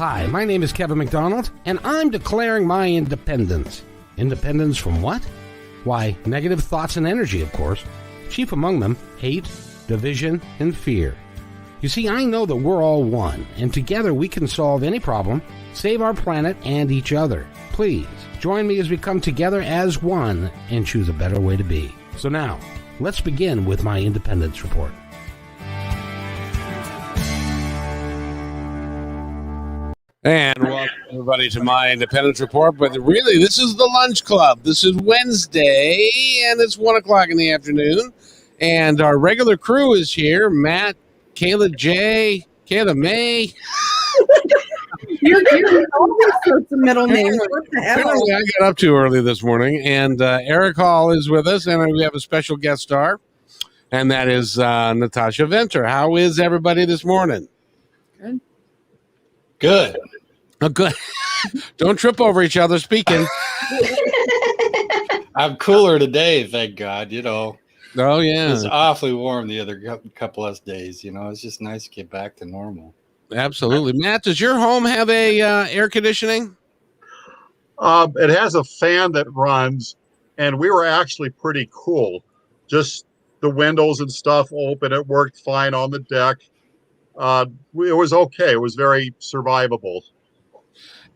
Hi, my name is Kevin McDonald, and I'm declaring my independence. Independence from what? Why, negative thoughts and energy, of course. Chief among them, hate, division, and fear. You see, I know that we're all one, and together we can solve any problem, save our planet and each other. Please, join me as we come together as one and choose a better way to be. So now, let's begin with my independence report. And welcome everybody to my Independence Report. But really, this is the Lunch Club. This is Wednesday, and it's 1 o'clock in the afternoon. And our regular crew is here: Matt, Kayla Kayla May. You're giving all these sorts of middle names. What the hell? Apparently, I got up too early this morning. And Eric Hall is with us, and we have a special guest star, and that is Natasha Venter. How is everybody this morning? Good. Oh, good. Don't trip over each other speaking. I'm cooler today, thank God. You know, Oh, yeah. it's awfully warm the other couple of days. You know, it's just nice to get back to normal. Absolutely. Matt, does your home have a air conditioning? It has a fan that runs, and we were actually pretty cool. Just the windows and stuff open. It worked fine on the deck. It was okay. It was very survivable.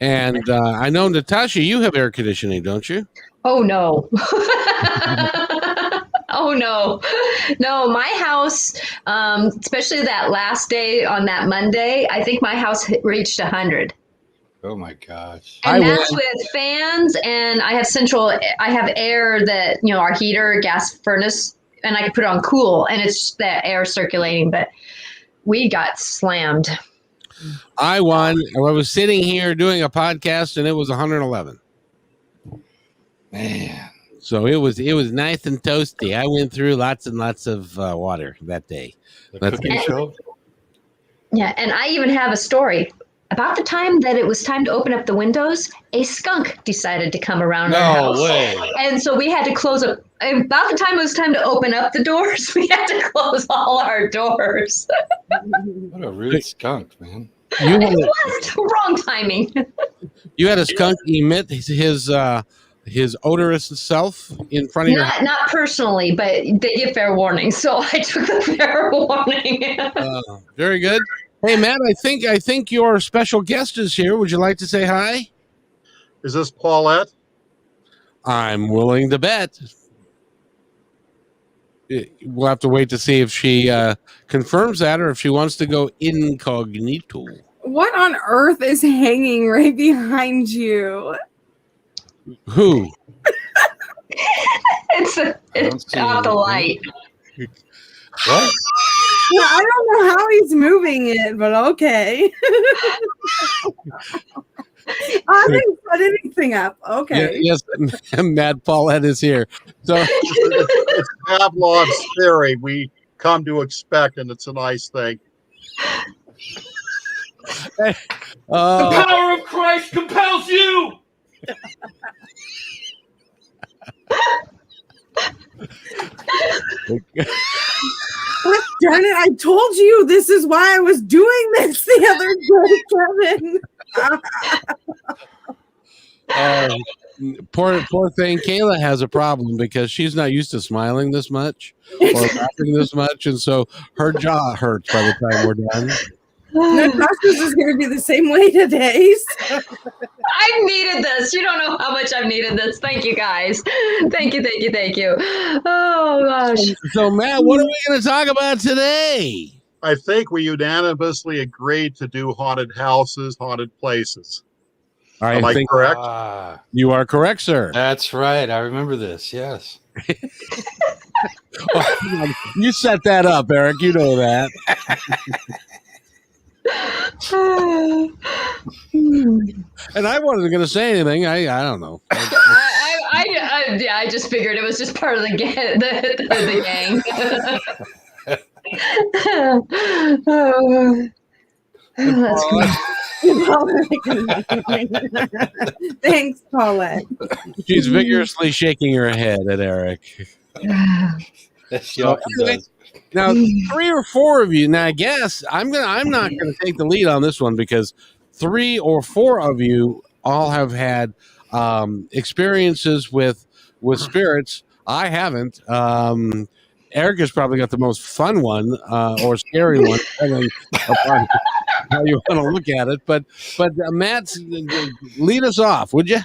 And I know, Natasha, you have air conditioning, don't you? Oh, no. Oh, no. No, my house, especially that last day on that Monday, I think my house reached 100. Oh my gosh. And that's with fans, and I have air that, you know, our heater, gas furnace, and I can put it on cool, and it's the air circulating, but we got slammed. I won. I was sitting here doing a podcast, and it was 111. Man. So it was nice and toasty. I went through lots and lots of water that day. The cooking show? Yeah, and I even have a story. About the time that it was time to open up the windows, a skunk decided to come around our house. No way. And so we had to close up. About the time it was time to open up the doors, we had to close all our doors. What a rude skunk, man. You had It was wrong timing. you had a skunk emit his odorous self in front of your house? Not personally, but they give fair warning, so I took the fair warning. Very good. Hey, Matt, I think your special guest is here. Would you like to say hi? Is this Paulette? I'm willing to bet. We'll have to wait to see if she confirms that or if she wants to go incognito. What on earth is hanging right behind you? Who? It's off the light. What? Yeah, I don't know how he's moving it, but okay. I didn't put anything up. Okay. Yes, Matt Paulette is here. So It's Pavlov's theory. We come to expect, and it's a nice thing. The power of Christ compels you. Darn it, I told you this is why I was doing this the other day, Kevin. Poor thing. Kayla has a problem because she's not used to smiling this much or laughing this much, and so her jaw hurts by the time we're done. Natasha's is going to be the same way today. So. I've needed this. You don't know how much I've needed this. Thank you, guys. Thank you. Oh, gosh. So, Matt, what are we going to talk about today? I think we unanimously agreed to do haunted houses, haunted places. Am I correct? You are correct, sir. That's right. I remember this. Yes. You set that up, Eric. You know that. And I wasn't going to say anything. I don't know. I just figured it was just part of the gang. The gang. That's good. Thanks, Paulette. She's vigorously shaking her head at Eric. She often does. Now, 3 or 4 of you. Now, I guess I'm not going to take the lead on this one because 3 or 4 of you all have had experiences with spirits. I haven't. Eric has probably got the most fun one or scary one, depending upon how you want to look at it. But Matt, lead us off, would you?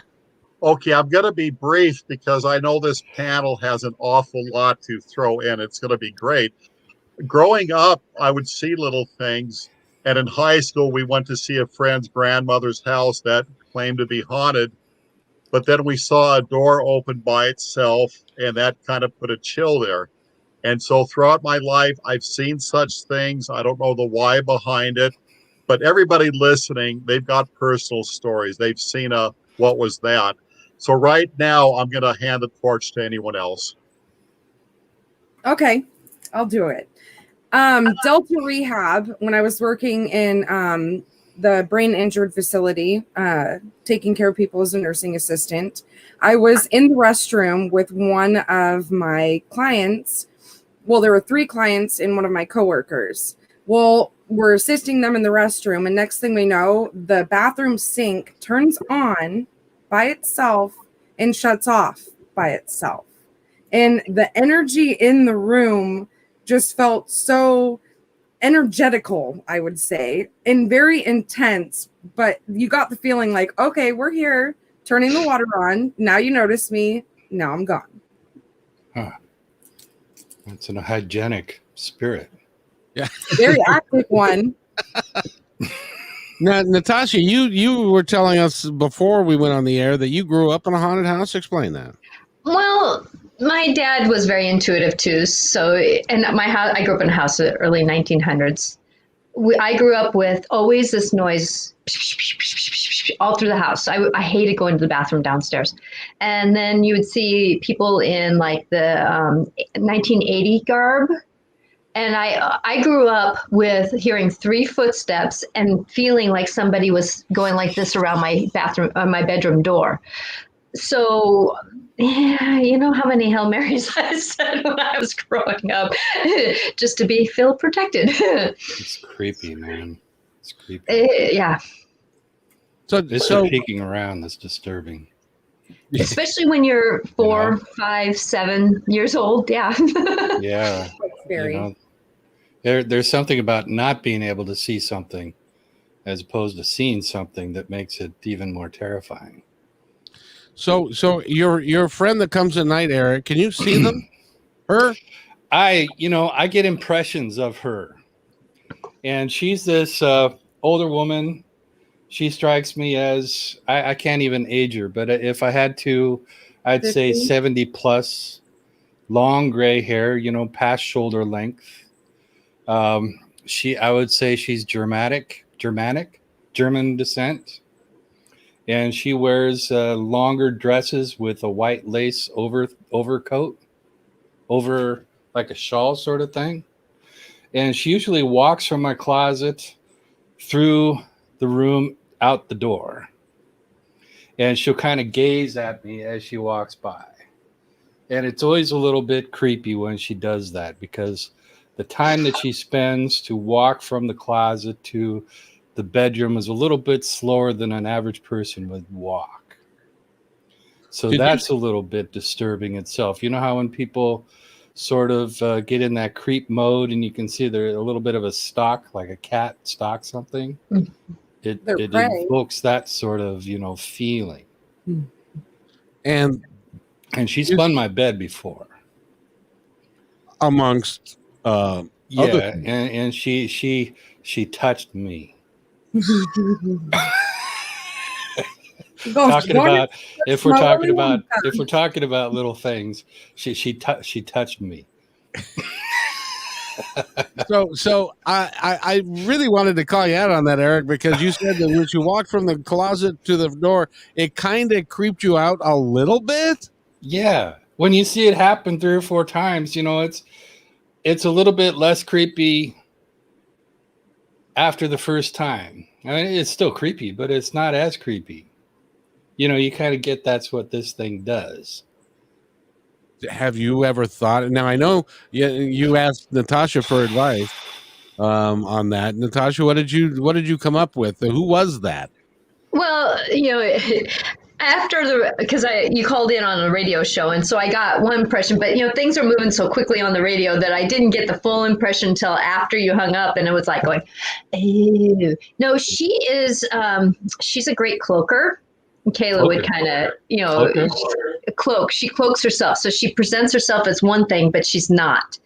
Okay, I'm going to be brief because I know this panel has an awful lot to throw in. It's going to be great. Growing up, I would see little things. And in high school, we went to see a friend's grandmother's house that claimed to be haunted. But then we saw a door open by itself, and that kind of put a chill there. And so throughout my life, I've seen such things. I don't know the why behind it, but everybody listening, they've got personal stories. They've seen a what was that. So right now, I'm going to hand the torch to anyone else. Okay, I'll do it. Delta Rehab, when I was working in the brain injured facility, taking care of people as a nursing assistant, I was in the restroom with one of my clients. Well, there were 3 clients and one of my coworkers. Well, we're assisting them in the restroom, and next thing we know, the bathroom sink turns on by itself and shuts off by itself. And the energy in the room just felt so energetical, I would say, and very intense. But you got the feeling like, okay, we're here, turning the water on. Now you notice me. Now I'm gone. Huh. It's an hygienic spirit. Yeah. Very active one. Now, Natasha, you were telling us before we went on the air that you grew up in a haunted house. Explain that. Well, my dad was very intuitive too. So, and my house, I grew up in a house in the early 1900s. I grew up with always this noise all through the house. I hated going to the bathroom downstairs. And then you would see people in like the 1980 garb. And I grew up with hearing 3 footsteps and feeling like somebody was going like this around my bathroom, my bedroom door. So, yeah, you know how many Hail Marys I said when I was growing up, just to feel protected. It's creepy, man. It's creepy. Yeah. So peeking around, that's disturbing. Especially when you're 4, 5, 7 years old. Yeah. Yeah. Very. You know, there's something about not being able to see something as opposed to seeing something that makes it even more terrifying. So your friend that comes at night, Eric, can you see them? Her? I get impressions of her. And she's this older woman. She strikes me as, I can't even age her, but if I had to, I'd 50? say 70 plus, long gray hair, past shoulder length. I would say she's German descent. And she wears longer dresses with a white lace overcoat over like a shawl sort of thing. And she usually walks from my closet through the room out the door. And she'll kind of gaze at me as she walks by. And it's always a little bit creepy when she does that, because the time that she spends to walk from the closet to the bedroom is a little bit slower than an average person would walk. So that's a little bit disturbing itself. You know how when people sort of get in that creep mode and you can see they're a little bit of a stalk, like a cat stalks something? It invokes that sort of, feeling. And she spun my bed before. Amongst other and she touched me. If we're talking about little things, she touched me. So I really wanted to call you out on that, Eric, because you said that when you walked from the closet to the door, it kind of creeped you out a little bit. Yeah, when you see it happen 3 or 4 times, it's a little bit less creepy after the first time. I mean, it's still creepy, but it's not as creepy. You kind of get that's what this thing does. Have you ever thought? Now I know you asked Natasha for advice. on that. Natasha, what did you come up with? Who was that? Well, after because you called in on a radio show, and so I got one impression, but things are moving so quickly on the radio that I didn't get the full impression until after you hung up, and it was like going, ew. No, she is she's a great cloaker. Kayla would kind of cloak. She cloaks herself, so she presents herself as one thing, but she's not.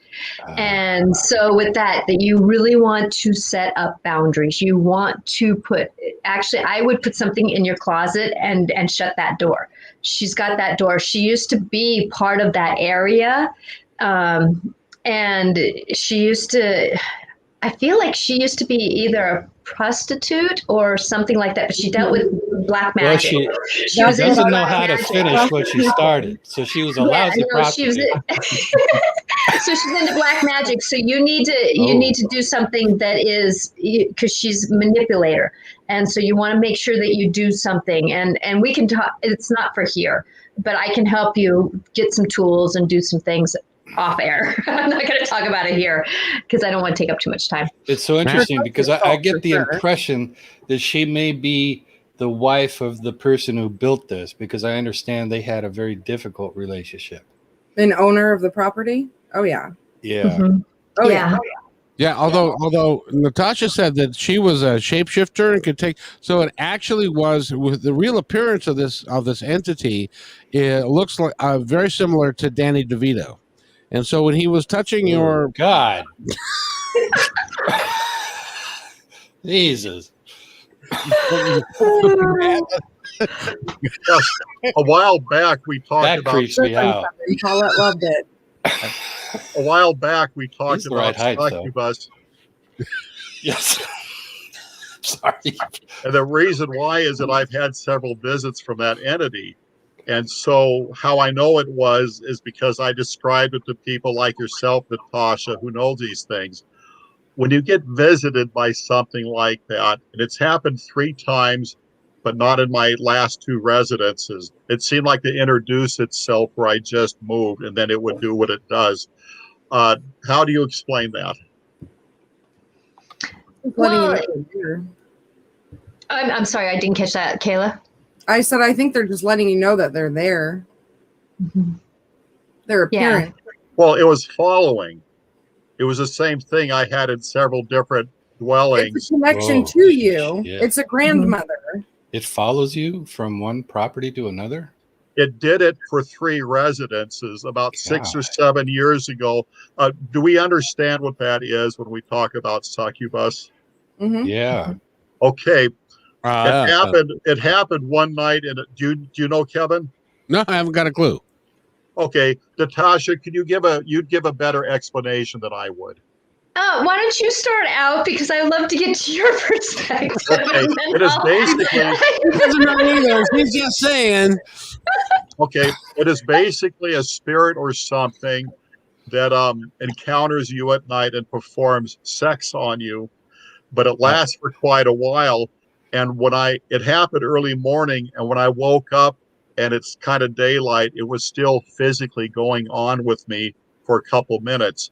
And so with that you really want to set up boundaries. You want to I would put something in your closet and shut that door. She's got that door. She used to be part of that area. And she used to, I feel like she used to be either a prostitute or something like that, but she dealt with black magic. Well, she doesn't know how to finish what she started, so she was a lousy prostitute. So she's into black magic. So you need to do something that is, because she's a manipulator, and so you want to make sure that you do something. And we can talk. It's not for here, but I can help you get some tools and do some things off air. I'm not going to talk about it here because I don't want to take up too much time. It's so interesting because I get the impression that she may be the wife of the person who built this, because I understand they had a very difficult relationship. An owner of the property? Oh, yeah. Yeah. Mm-hmm. Oh, yeah. Yeah, although Natasha said that she was a shapeshifter and could take, so it actually was, with the real appearance of this entity, it looks like very similar to Danny DeVito. And so when he was touching your God, Jesus. Yes. A while back we talked That about creeps me out. Paulette loved it. a while back we talked He's the about right height, though. succubus. Yes. Sorry. And the reason why is that I've had several visits from that entity. And so how I know it is because I described it to people like yourself, Natasha, who knows these things. When you get visited by something like that, and it's happened 3 times, but not in my last 2 residences, it seemed like to introduce itself where I just moved, and then it would do what it does. How do you explain that? Well, I'm sorry, I didn't catch that, Kayla. I said, I think they're just letting you know that they're there. Mm-hmm. Their appearance. Well, it was following. It was the same thing I had in several different dwellings. It's a connection to you. Yeah. It's a grandmother. It follows you from one property to another? It did it for 3 residences about 6 or 7 years ago. Do we understand what that is when we talk about succubus? Mm-hmm. Yeah. Okay. It happened one night. And do you know Kevin? No, I haven't got a clue. Okay, Natasha, could you'd give a better explanation than I would? Why don't you start out, because I love to get to your perspective. Okay, it is basically. He doesn't know either. He's just saying. Okay, it is basically a spirit or something that encounters you at night and performs sex on you, but it lasts for quite a while. And it happened early morning, and when I woke up and it's kind of daylight, it was still physically going on with me for a couple minutes.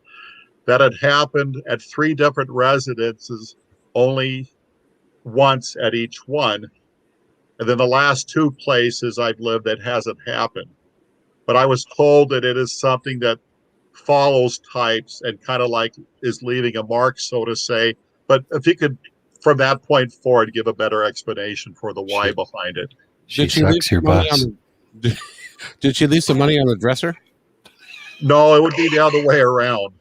That had happened at 3 different residences, only once at each one. And then the last 2 places I've lived, it hasn't happened. But I was told that it is something that follows types and kind of like is leaving a mark, so to say. But if you could, from that point forward, give a better explanation for the why behind it. She sucks your butts. Did she leave some money on the dresser? No, it would be the other way around.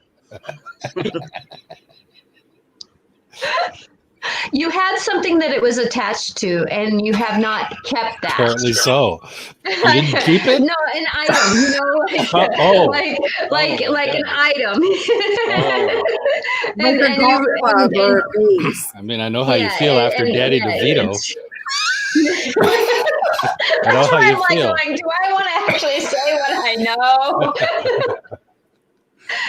You had something that it was attached to, and you have not kept that. Apparently so. You didn't keep it? No, an item, like an item. I mean, I know how you feel after Daddy DeVito. I know how you feel. Like, do I want to actually say what I know?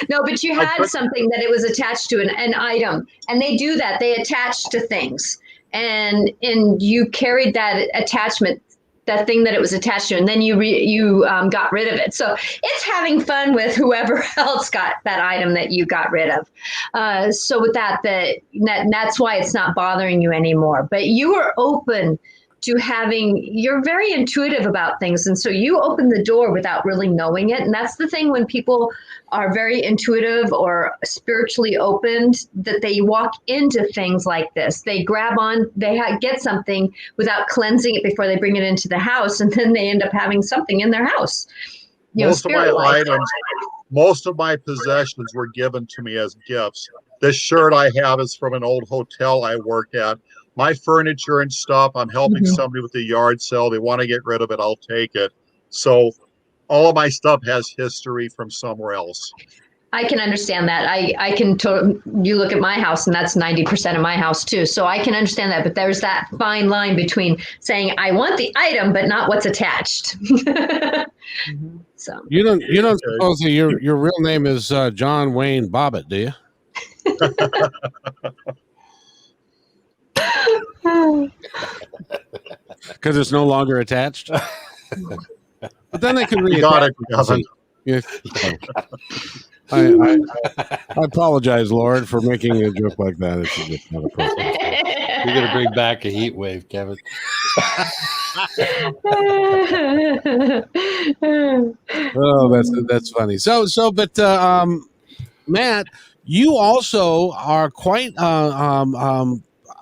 No, but you had something that it was attached to, an item, and they do that. They attach to things, and you carried that attachment that thing that it was attached to, and then you got rid of it. So it's having fun with whoever else got that item that you got rid of. So with that's why it's not bothering you anymore. But you are open to you're very intuitive about things. And so you open the door without really knowing it. And that's the thing when people are very intuitive or spiritually opened, that they walk into things like this. They grab on, get something without cleansing it before they bring it into the house. And then they end up having something in their house. Most of my possessions were given to me as gifts. This shirt I have is from an old hotel I work at. My furniture and stuff, I'm helping somebody with a yard sale. They want to get rid of it. I'll take it. So all of my stuff has history from somewhere else. I can understand that. I can you look at my house and that's 90% of my house too. So I can understand that, but there's that fine line between saying I want the item, but not what's attached. So you don't suppose that your real name is John Wayne Bobbitt, do you? Because it's no longer attached. But then they can reattach it. Yeah. I apologize, Lord, for making a joke like that. It's just not appropriate. You're gonna bring back a heat wave, Kevin. Oh, that's funny. But Matt, you also are quite a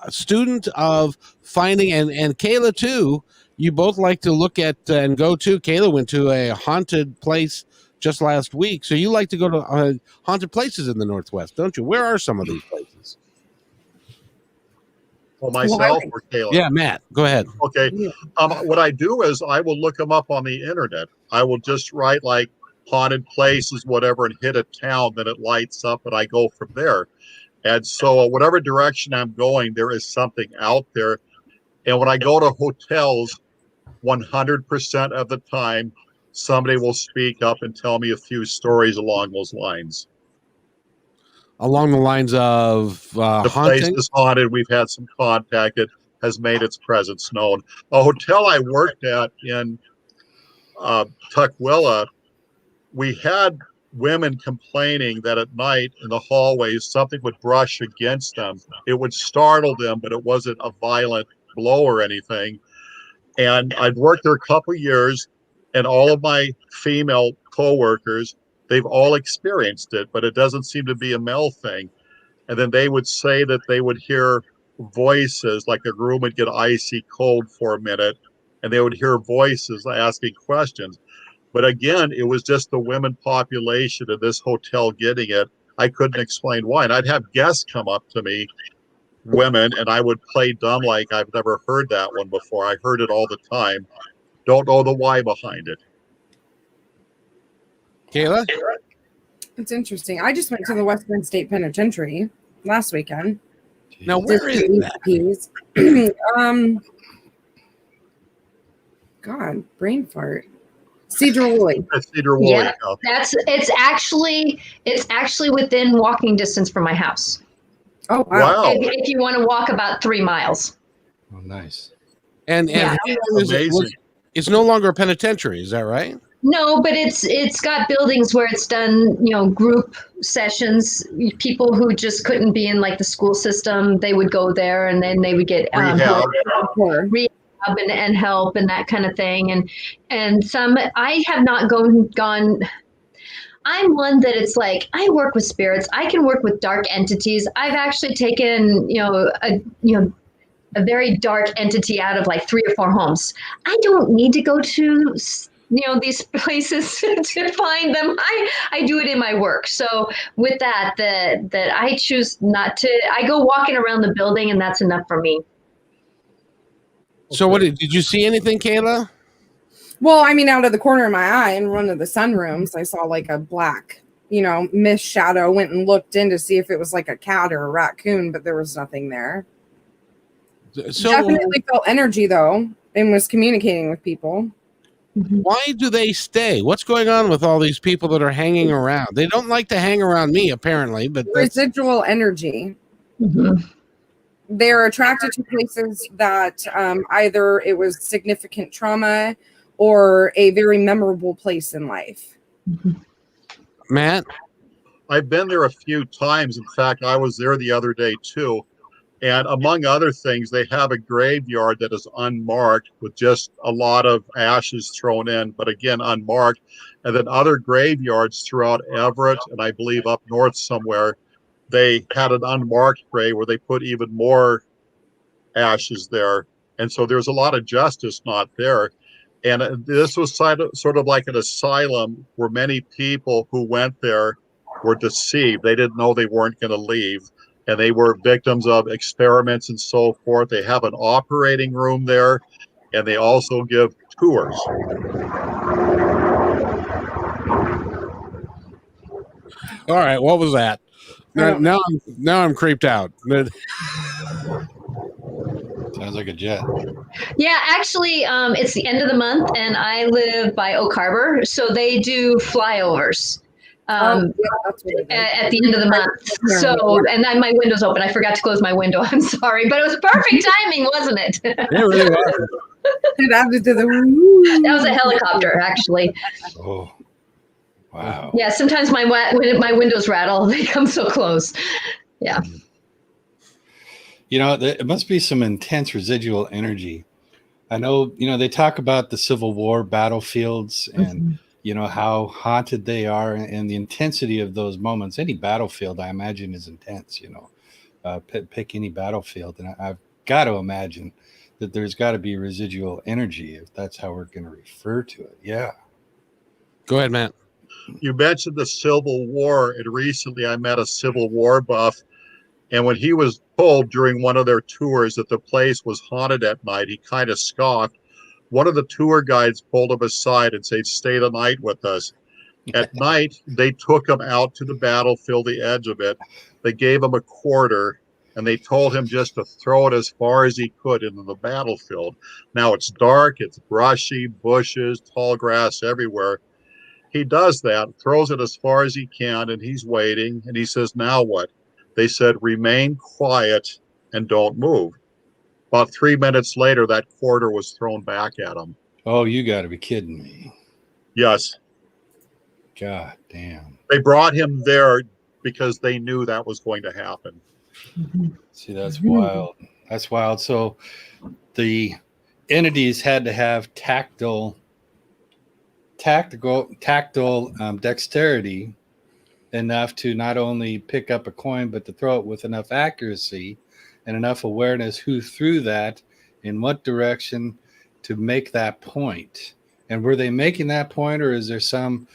student of finding, and Kayla too. You both like to look at and go to. Kayla went to a haunted place just last week, so you like to go to haunted places in the Northwest, don't you? Where are some of these places? Well, myself or Kayla? Yeah, Matt, go ahead. Okay. What I do is I will look them up on the internet. I will just write like haunted places, whatever, and hit a town, then it lights up, and I go from there. And so whatever direction I'm going, there is something out there. And when I go to hotels, 100% of the time, somebody will speak up and tell me a few stories along those lines. Along the lines of the haunting? place is haunted. We've had some contact. It has made its presence known. A hotel I worked at in Tukwila, we had women complaining that at night in the hallways, something would brush against them. It would startle them, but it wasn't a violent blow or anything. And I'd worked there a couple of years, and all of my female coworkers, they've all experienced it, but it doesn't seem to be a male thing. And then they would say that they would hear voices, like the room would get icy cold for a minute, and they would hear voices asking questions. But again, it was just the women population of this hotel getting it. I couldn't explain why. And I'd have guests come up to me, women, and I would play dumb like I've never heard that one before. I heard it all the time. Don't know the why behind it. Kayla? It's interesting. I just went to the Western State Penitentiary last weekend. Now, where is that? God, brain fart. Cedar Woolley. Cedar Woolley. Yeah, it's actually within walking distance from my house. Oh wow! If you want to walk about 3 miles. Oh, nice. And Yeah. it's no longer a penitentiary, is that right? No, but it's got buildings where it's done, group sessions. People who just couldn't be in like the school system, they would go there, and then they would get rehab and help and that kind of thing. And some, I have not gone. I'm one that it's like, I work with spirits. I can work with dark entities. I've actually taken, a very dark entity out of like 3 or 4 homes. I don't need to go to, these places to find them. I do it in my work. So with that I choose not to. I go walking around the building, and that's enough for me. So what did you see anything, Kayla? Well, I mean, out of the corner of my eye in one of the sunrooms, I saw like a black, mist shadow. Went and looked in to see if it was like a cat or a raccoon, but there was nothing there. So definitely felt energy though, and was communicating with people. Why do they stay? What's going on with all these people that are hanging around? They don't like to hang around me, apparently, but residual energy. they're attracted to places that either it was significant trauma or a very memorable place in life. Matt? I've been there a few times. In fact, I was there the other day too. And among other things, they have a graveyard that is unmarked with just a lot of ashes thrown in, but again, unmarked. And then other graveyards throughout Everett and I believe up north somewhere, they had an unmarked grave where they put even more ashes there. And so there's a lot of justice not there. And this was sort of like an asylum where many people who went there were deceived. They didn't know they weren't going to leave. And they were victims of experiments and so forth. They have an operating room there, and they also give tours. All right, what was that? Now I'm creeped out. Sounds like a jet. Yeah, actually, it's the end of the month, and I live by Oak Harbor, so they do flyovers. At the end of the month. So, and then my window's open. I forgot to close my window. I'm sorry, but it was perfect timing, wasn't it? It really was. That was a helicopter, actually. Oh, wow. Yeah, sometimes when my windows rattle, they come so close. Yeah. You know, it must be some intense residual energy. I know, they talk about the Civil War battlefields and how haunted they are and the intensity of those moments. Any battlefield, I imagine, is intense, pick any battlefield. And I've got to imagine that there's got to be residual energy, if that's how we're going to refer to it. Yeah. Go ahead, Matt. You mentioned the Civil War, and recently I met a Civil War buff. And when he was told during one of their tours that the place was haunted at night, he kind of scoffed. One of the tour guides pulled him aside and said, "Stay the night with us." At night, they took him out to the battlefield, the edge of it. They gave him a quarter, and they told him just to throw it as far as he could into the battlefield. Now it's dark, it's brushy, bushes, tall grass everywhere. He does that, throws it as far as he can, and he's waiting. And he says, "Now what?" They said, "Remain quiet and don't move." About 3 minutes later, that quarter was thrown back at him. Oh, you got to be kidding me. Yes. God damn. They brought him there because they knew that was going to happen. See, that's wild. That's wild. So the entities had to have tactile dexterity enough to not only pick up a coin, but to throw it with enough accuracy and enough awareness who threw that, in what direction, to make that point. And were they making that point, or is there some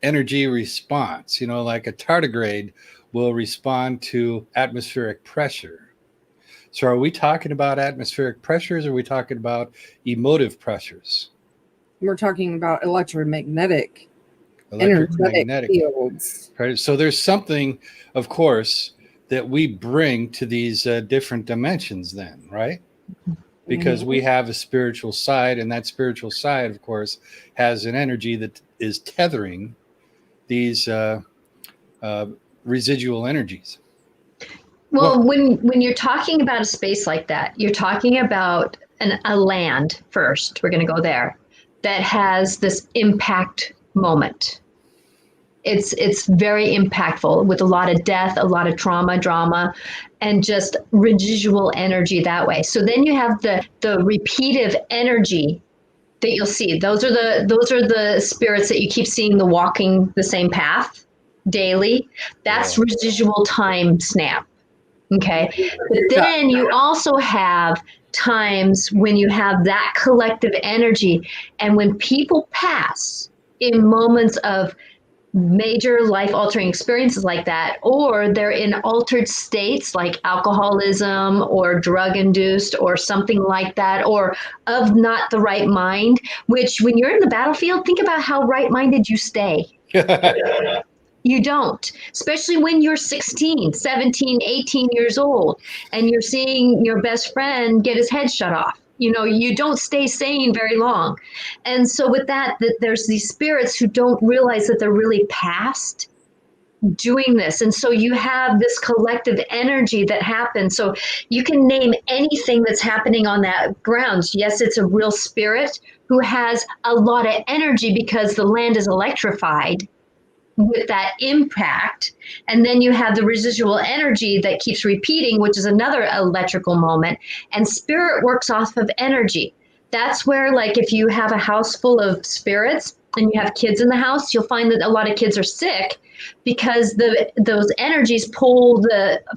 energy response? Like a tardigrade will respond to atmospheric pressure. So are we talking about atmospheric pressures, or are we talking about emotive pressures? We're talking about electromagnetic fields. Right. So there's something, of course, that we bring to these different dimensions then, right? Because we have a spiritual side, and that spiritual side, of course, has an energy that is tethering these residual energies. Well, when you're talking about a space like that, you're talking about a land first. We're going to go there, that has this impact moment. It's very impactful, with a lot of death, a lot of trauma, drama, and just residual energy that way. So then you have the repeative energy that you'll see. Those are the spirits that you keep seeing, the walking the same path daily. That's residual time snap. Okay. But then you also have times when you have that collective energy, and when people pass in moments of major life-altering experiences like that, or they're in altered states like alcoholism or drug-induced or something like that, or of not the right mind, which when you're in the battlefield, think about how right-minded you stay. You don't, especially when you're 16, 17, 18 years old, and you're seeing your best friend get his head shut off. You don't stay sane very long. And so with that there's these spirits who don't realize that they're really past doing this. And so you have this collective energy that happens. So you can name anything that's happening on that ground. Yes, it's a real spirit who has a lot of energy because the land is electrified with that impact. And then you have the residual energy that keeps repeating, which is another electrical moment. And spirit works off of energy. That's where, like, if you have a house full of spirits and you have kids in the house, you'll find that a lot of kids are sick because those energies pull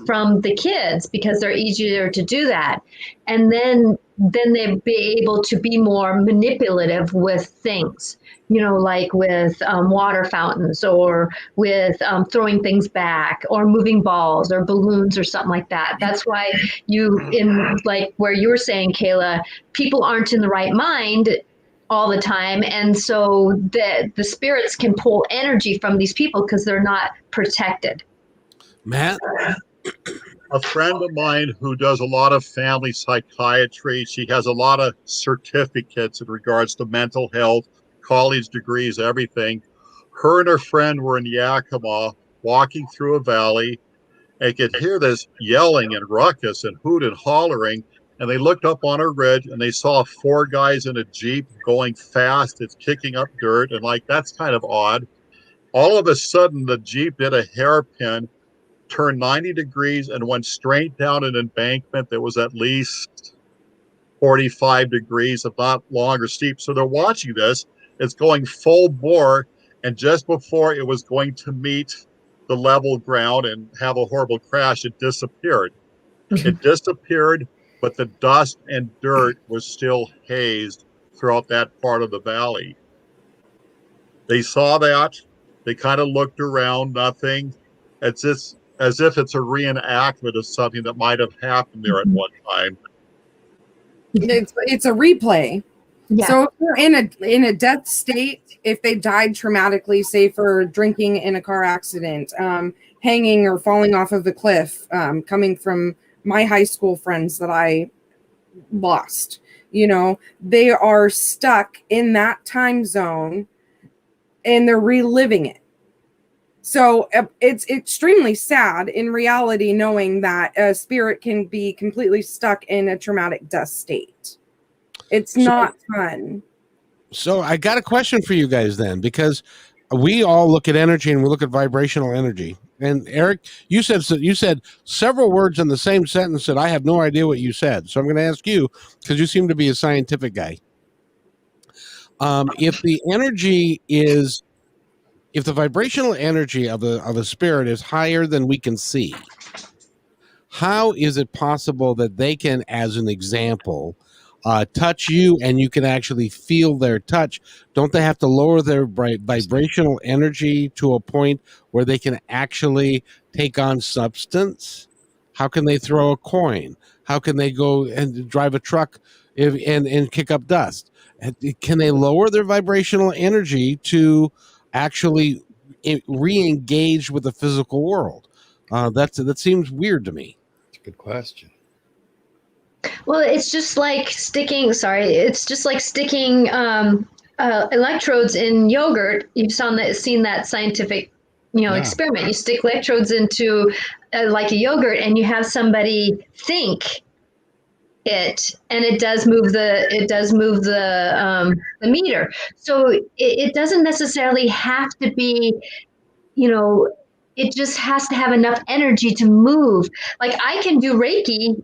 from the kids because they're easier to do that. And then they'd be able to be more manipulative with things, like with water fountains or with throwing things back or moving balls or balloons or something like that. That's why like where you were saying, Kayla, people aren't in the right mind all the time. And so the spirits can pull energy from these people because they're not protected. Matt? A friend of mine who does a lot of family psychiatry, she has a lot of certificates in regards to mental health, college degrees, everything. Her and her friend were in Yakima walking through a valley and could hear this yelling and ruckus and hoot and hollering. And they looked up on a ridge and they saw 4 guys in a Jeep going fast. It's kicking up dirt. And that's kind of odd. All of a sudden, the Jeep did a hairpin, turned 90 degrees and went straight down an embankment that was at least 45 degrees, if not longer steep. So they're watching this. It's going full bore. And just before it was going to meet the level ground and have a horrible crash, it disappeared. It disappeared. But the dust and dirt was still hazed throughout that part of the valley. They saw that. They kind of looked around, nothing. It's just as if it's a reenactment of something that might have happened there at one time. It's a replay. Yeah. So if you're in a death state, if they died traumatically, say for drinking in a car accident, hanging or falling off of a cliff, coming from my high school friends that I lost, they are stuck in that time zone and they're reliving it. So it's extremely sad in reality, knowing that a spirit can be completely stuck in a traumatic death state. It's not fun. So I got a question for you guys then, because we all look at energy and we look at vibrational energy. And Eric, you said several words in the same sentence that I have no idea what you said. So I'm going to ask you, because you seem to be a scientific guy. If the vibrational energy of a spirit is higher than we can see, how is it possible that they can, as an example, touch you and you can actually feel their touch? Don't they have to lower their vibrational energy to a point where they can actually take on substance? How can they throw a coin? How can they go and drive a truck and kick up dust? Can they lower their vibrational energy to actually re-engage with the physical world? That seems weird to me. That's a good question. Well, it's just like sticking electrodes in yogurt. You've seen that scientific, experiment. You stick electrodes into like a yogurt, and you have somebody think it, and it does move the meter. So it doesn't necessarily have to be, it just has to have enough energy to move. Like I can do Reiki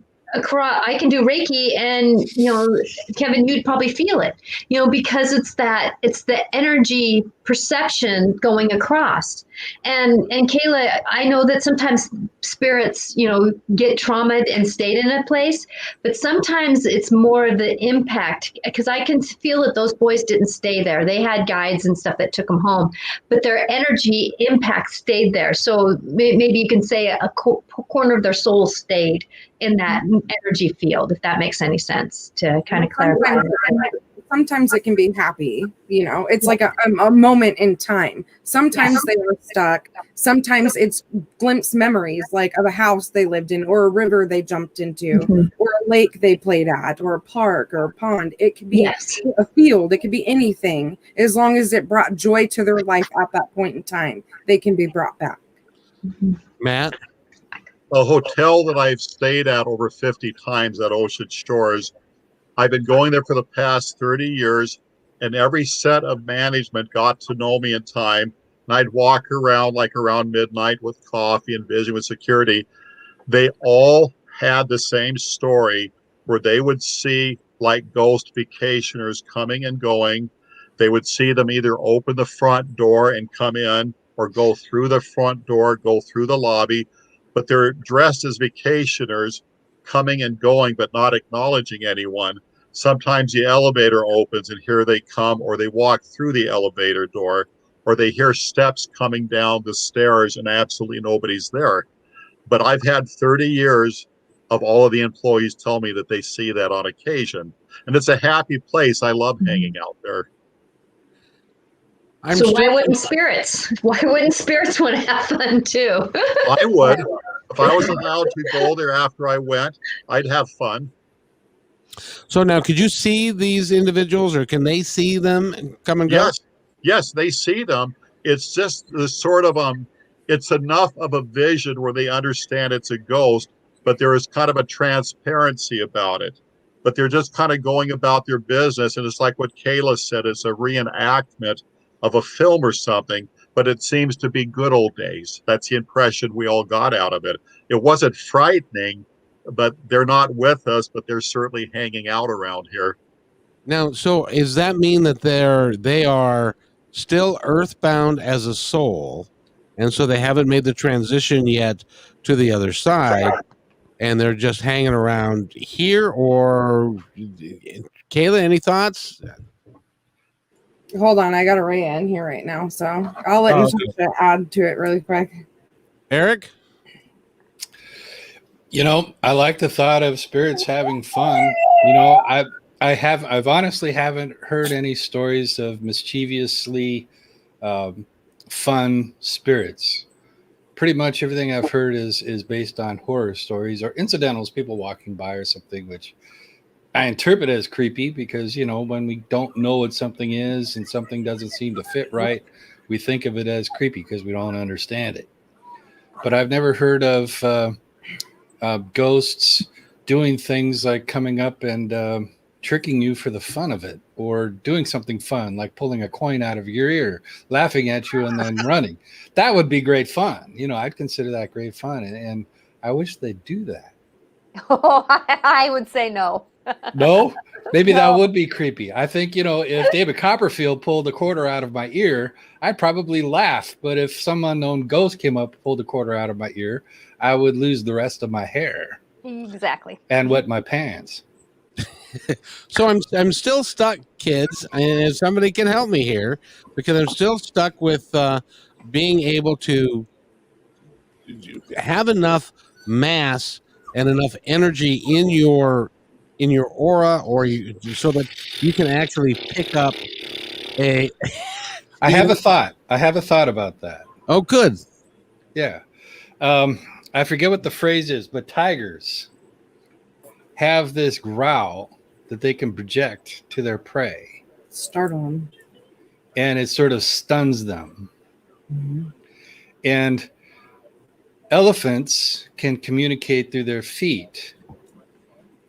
and Kevin, you'd probably feel it, because it's the energy perception going across. And Kayla, I know that sometimes spirits, get traumatized and stayed in a place, but sometimes it's more the impact, because I can feel that those boys didn't stay there. They had guides and stuff that took them home, but their energy impact stayed there. So maybe you can say a corner of their soul stayed in that energy field, if that makes any sense, to kind of clarify. Sometimes it can be happy, it's like a moment in time. Sometimes they were stuck. Sometimes it's glimpse memories, like of a house they lived in, or a river they jumped into, or a lake they played at, or a park or a pond. It could be a field. It could be anything. As long as it brought joy to their life at that point in time, they can be brought back. Matt? A hotel that I've stayed at over 50 times at Ocean Shores. I've been going there for the past 30 years, and every set of management got to know me in time. And I'd walk around like around midnight with coffee and visit with security. They all had the same story where they would see like ghost vacationers coming and going. They would see them either open the front door and come in or go through the front door, go through the lobby, but they're dressed as vacationers coming and going, but not acknowledging anyone. Sometimes the elevator opens and here they come, or they walk through the elevator door, or they hear steps coming down the stairs and absolutely nobody's there. But I've had 30 years of all of the employees tell me that they see that on occasion. And it's a happy place. I love hanging out there. So why wouldn't spirits? Why wouldn't spirits want to have fun too? I would. If I was allowed to go there after I went, I'd have fun. So now, could you see these individuals, or can they see them come and go? Yes, they see them. It's just the sort of it's enough of a vision where they understand it's a ghost, but there is kind of a transparency about it. But they're just kind of going about their business, and it's like what Kayla said, it's a reenactment of a film or something, but it seems to be good old days. That's the impression we all got out of it. It wasn't frightening, but they're not with us, but they're certainly hanging out around here. Now, so does that mean that they are still earthbound as a soul, and so they haven't made the transition yet to the other side, and they're just hanging around here? Or Kayla, any thoughts? Hold on, I got to write in here right now, so I'll let Natasha add to it really quick. Eric? I like the thought of spirits having fun. I've honestly haven't heard any stories of mischievously fun spirits. Pretty much everything I've heard is based on horror stories or incidentals, people walking by or something, which I interpret as creepy because, when we don't know what something is and something doesn't seem to fit right, we think of it as creepy because we don't understand it. But I've never heard of ghosts doing things like coming up and tricking you for the fun of it, or doing something fun like pulling a coin out of your ear, laughing at you, and then running. That would be great fun. I'd consider that great fun, and I wish they'd do that. Oh, I would say no. No? Maybe that would be creepy. I think, if David Copperfield pulled a quarter out of my ear, I'd probably laugh. But if some unknown ghost came up, pulled a quarter out of my ear, I would lose the rest of my hair. Exactly. And wet my pants. So I'm still stuck, kids, and somebody can help me here, because I'm still stuck with being able to have enough mass and enough energy in your aura, so that you can actually pick up a. I have a thought about that. Oh, good. Yeah. I forget what the phrase is, but tigers have this growl that they can project to their prey. Startle them. And it sort of stuns them. Mm-hmm. And elephants can communicate through their feet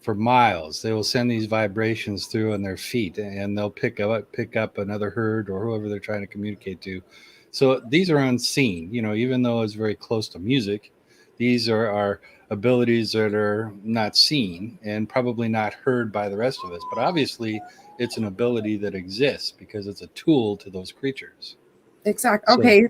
for miles. They will send these vibrations through on their feet, and they'll pick up another herd or whoever they're trying to communicate to. So these are unseen, even though it's very close to music. These are our abilities that are not seen and probably not heard by the rest of us. But obviously, it's an ability that exists because it's a tool to those creatures. Exactly. Okay.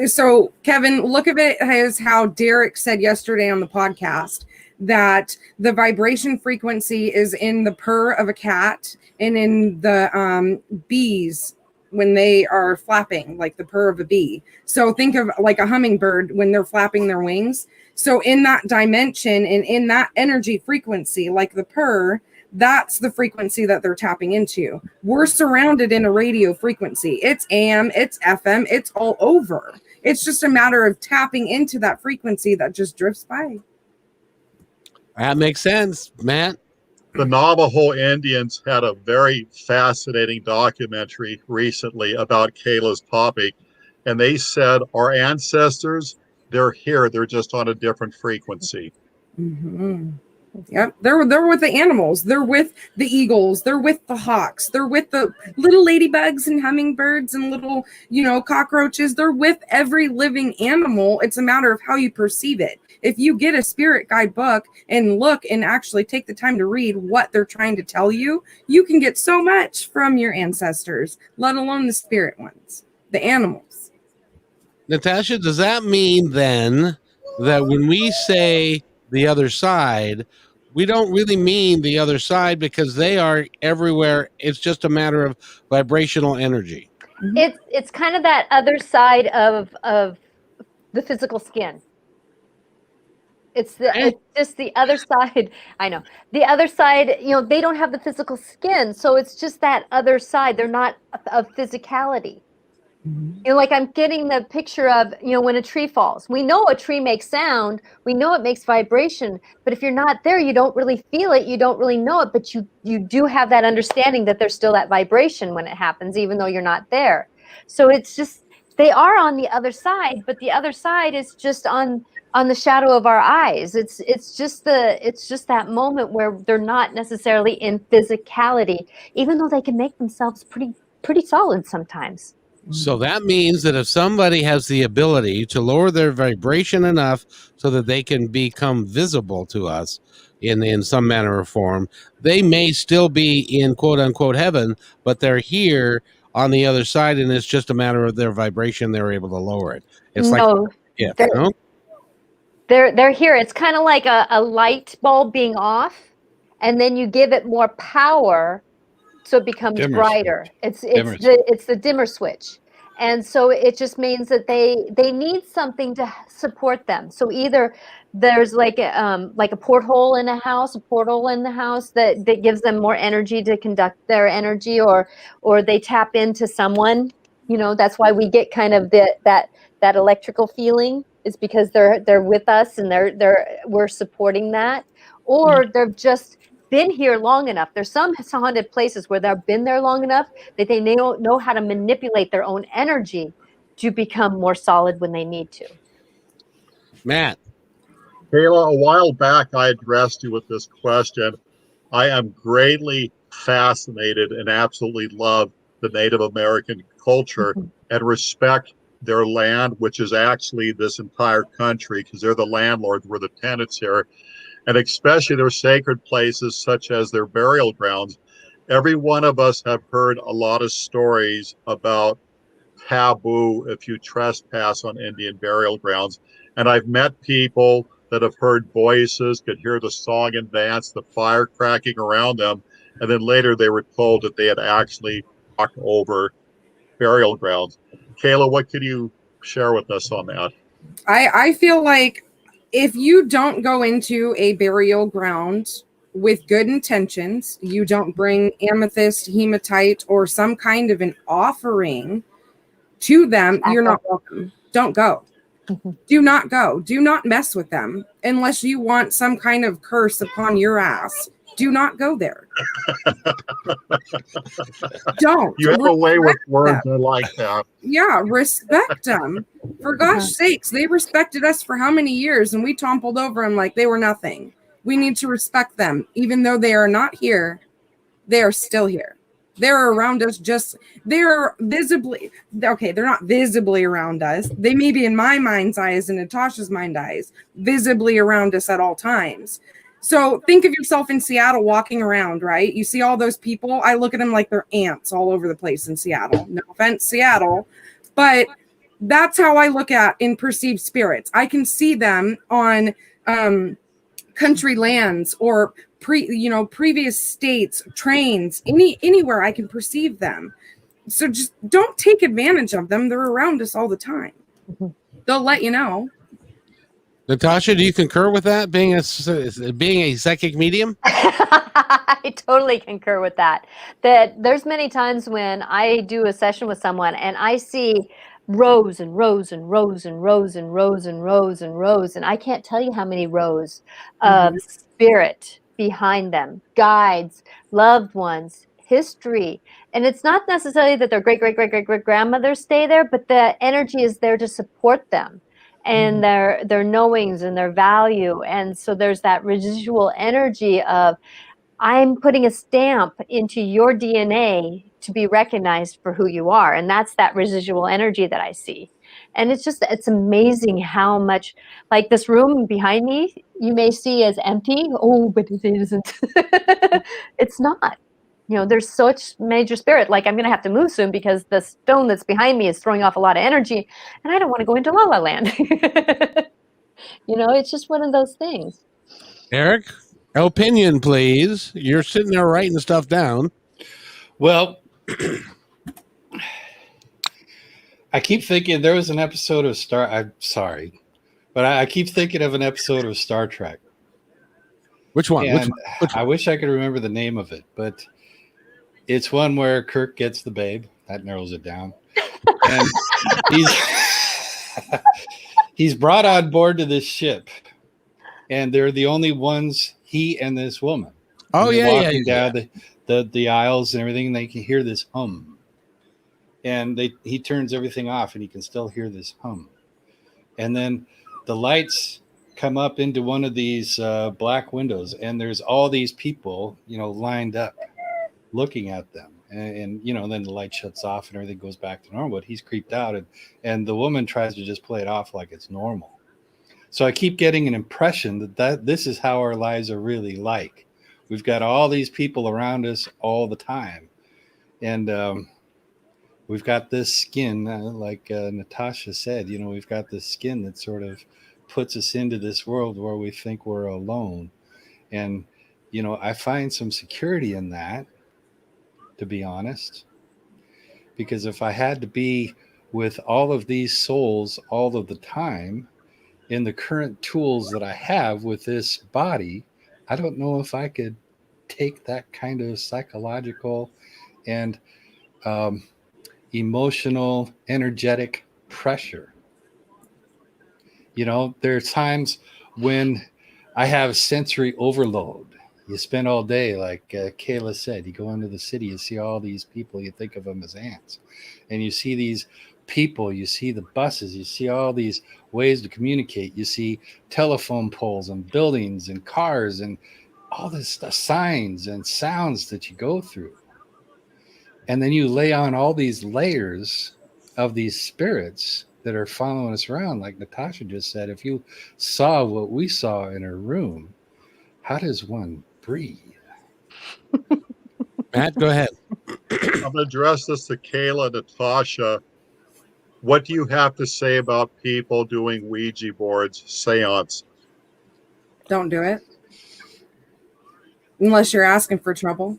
So, Kevin, look at it as how Derek said yesterday on the podcast, that the vibration frequency is in the purr of a cat and in the bees when they are flapping, like the purr of a bee. So think of like a hummingbird when they're flapping their wings. So in that dimension and in that energy frequency, like the purr, that's the frequency that they're tapping into. We're surrounded in a radio frequency. It's AM, it's FM, it's all over. It's just a matter of tapping into that frequency that just drifts by. That makes sense, Matt. The Navajo Indians had a very fascinating documentary recently about Kayla's topic, and they said our ancestors, they're here. They're just on a different frequency. Mm-hmm. Yep, they're with the animals. They're with the eagles. They're with the hawks. They're with the little ladybugs and hummingbirds and little, cockroaches. They're with every living animal. It's a matter of how you perceive it. If you get a spirit guide book and look and actually take the time to read what they're trying to tell you, you can get so much from your ancestors, let alone the spirit ones, the animals. Natasha, does that mean then that when we say the other side, we don't really mean the other side because they are everywhere? It's just a matter of vibrational energy. It's kind of that other side of the physical skin. It's just the other side. I know the other side, they don't have the physical skin. So it's just that other side. They're not of physicality. Like I'm getting the picture of, when a tree falls, we know a tree makes sound, we know it makes vibration, but if you're not there, you don't really feel it, you don't really know it, but you do have that understanding that there's still that vibration when it happens, even though you're not there. So it's just, they are on the other side, but the other side is just on the shadow of our eyes. It's just that moment where they're not necessarily in physicality, even though they can make themselves pretty solid sometimes. So that means that if somebody has the ability to lower their vibration enough so that they can become visible to us in some manner or form, they may still be in quote unquote heaven, but they're here on the other side, and it's just a matter of their vibration. They're able to lower it. It's they're here. It's kind of like a light bulb being off, and then you give it more power, so it becomes Dimmer brighter. switch. It's the dimmer switch. And so it just means that they need something to support them. So either there's like a porthole in a house, that gives them more energy to conduct their energy, or they tap into someone. That's why we get kind of that electrical feeling, is because they're with us and we're supporting that, or they've just been here long enough. There's some haunted places where they've been there long enough that they know how to manipulate their own energy to become more solid when they need to. Matt. Kayla, a while back I addressed you with this question. I am greatly fascinated and absolutely love the Native American culture and respect their land, which is actually this entire country, because they're the landlords, we're the tenants here. And especially their sacred places, such as their burial grounds. Every one of us have heard a lot of stories about taboo if you trespass on Indian burial grounds. And I've met people that have heard voices, could hear the song and dance, the fire cracking around them. And then later they were told that they had actually walked over burial grounds. Kayla, what could you share with us on that? I feel like if you don't go into a burial ground with good intentions, you don't bring amethyst, hematite, or some kind of an offering to them, you're not welcome. Don't go. Do not go. Do not mess with them unless you want some kind of curse upon your ass. Do not go there. Don't. You have a way with words. I like that. Yeah, respect them. For gosh sakes, they respected us for how many years, and we toppled over them like they were nothing. We need to respect them. Even though they are not here, they are still here. They're around us, they're visibly, okay, they're not visibly around us. They may be in my mind's eyes and Natasha's mind's eyes, visibly around us at all times. So think of yourself in Seattle walking around, right? You see all those people. I look at them like they're ants all over the place in Seattle. No offense, Seattle. But that's how I look at and perceive spirits. I can see them on country lands or previous states, trains, anywhere I can perceive them. So just don't take advantage of them. They're around us all the time. They'll let you know. Natasha, do you concur with that? Being a psychic medium? I totally concur with that. That there's many times when I do a session with someone and I see rows and rows and rows and rows and rows and rows and rows, and I can't tell you how many rows of spirit behind them, guides, loved ones, history. And it's not necessarily that their great grandmothers stay there, but the energy is there to support them. and their knowings and their value. And so there's that residual energy of, I'm putting a stamp into your DNA to be recognized for who you are. And that's that residual energy that I see. And it's amazing how much, like this room behind me, you may see as empty. Oh, but it isn't. It's not. There's such major spirit. Like, I'm going to have to move soon because the stone that's behind me is throwing off a lot of energy, and I don't want to go into La La Land. It's just one of those things. Eric, opinion, please. You're sitting there writing stuff down. Well, I keep thinking there was an episode of I'm sorry, but I keep thinking of an episode of Star Trek. Which one? Which one? I wish I could remember the name of it, but it's one where Kirk gets the babe. That narrows it down. And he's brought on board to this ship, and they're the only ones, he and this woman. Oh, yeah, walking down the aisles and everything, and they can hear this hum. And he turns everything off, and he can still hear this hum. And then the lights come up into one of these black windows, and there's all these people, lined up, looking at them. And then the light shuts off, and everything goes back to normal. But he's creeped out, and the woman tries to just play it off like it's normal. So I keep getting an impression that this is how our lives are really like. We've got all these people around us all the time, and we've got this skin, like Natasha said, we've got this skin that sort of puts us into this world where we think we're alone. And, I find some security in that, to be honest, because if I had to be with all of these souls all of the time in the current tools that I have with this body, I don't know if I could take that kind of psychological and emotional, energetic pressure. There are times when I have sensory overload. You spend all day, like Kayla said, you go into the city, you see all these people, you think of them as ants. And you see these people, you see the buses, you see all these ways to communicate. You see telephone poles and buildings and cars and all this stuff, signs and sounds that you go through. And then you lay on all these layers of these spirits that are following us around. Like Natasha just said, if you saw what we saw in her room, how does one breathe? Matt, go ahead. I'm going to address this to Kayla, Natasha. What do you have to say about people doing Ouija boards, seance? Don't do it. Unless you're asking for trouble.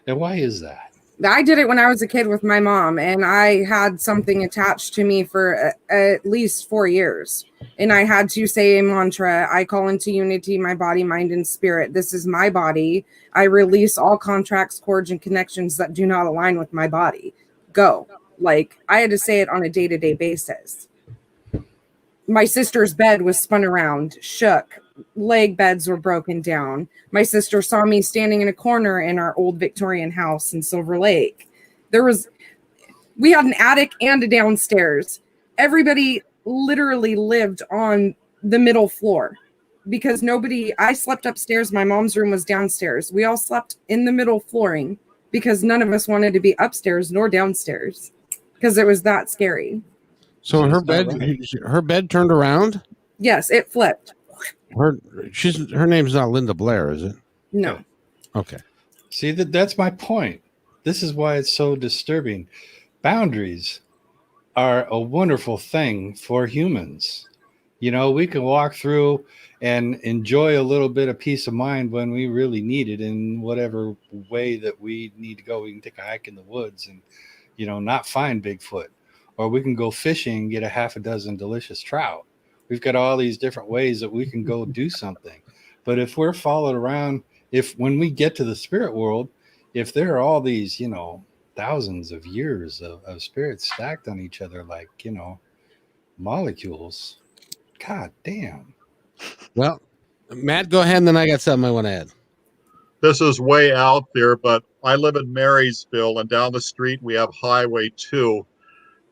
And why is that? I did it when I was a kid with my mom, and I had something attached to me for at least 4 years. And I had to say a mantra. I call into unity my body, mind, and spirit. This is my body. I release all contracts, cords, and connections that do not align with my body. Go. Like, I had to say it on a day-to-day basis. My sister's bed was spun around, shook. Leg beds were broken down. My sister saw me standing in a corner in our old Victorian house in Silver Lake. We had an attic and a downstairs. Everybody literally lived on the middle floor because I slept upstairs. My mom's room was downstairs. We all slept in the middle flooring because none of us wanted to be upstairs nor downstairs because it was that scary. So her bed turned around? Yes, it flipped. Her name's not Linda Blair, is it? No. Okay. See, that's my point. This is why it's so disturbing. Boundaries are a wonderful thing for humans. We can walk through and enjoy a little bit of peace of mind when we really need it in whatever way that we need to go. We can take a hike in the woods and, not find Bigfoot. Or we can go fishing and get a half a dozen delicious trout. We've got all these different ways that we can go do something. But if we're followed around, when we get to the spirit world, if there are all these, thousands of years of spirits stacked on each other like, molecules, God damn. Well, Matt, go ahead, and then I got something I want to add. This is way out there, but I live in Marysville, and down the street we have Highway 2.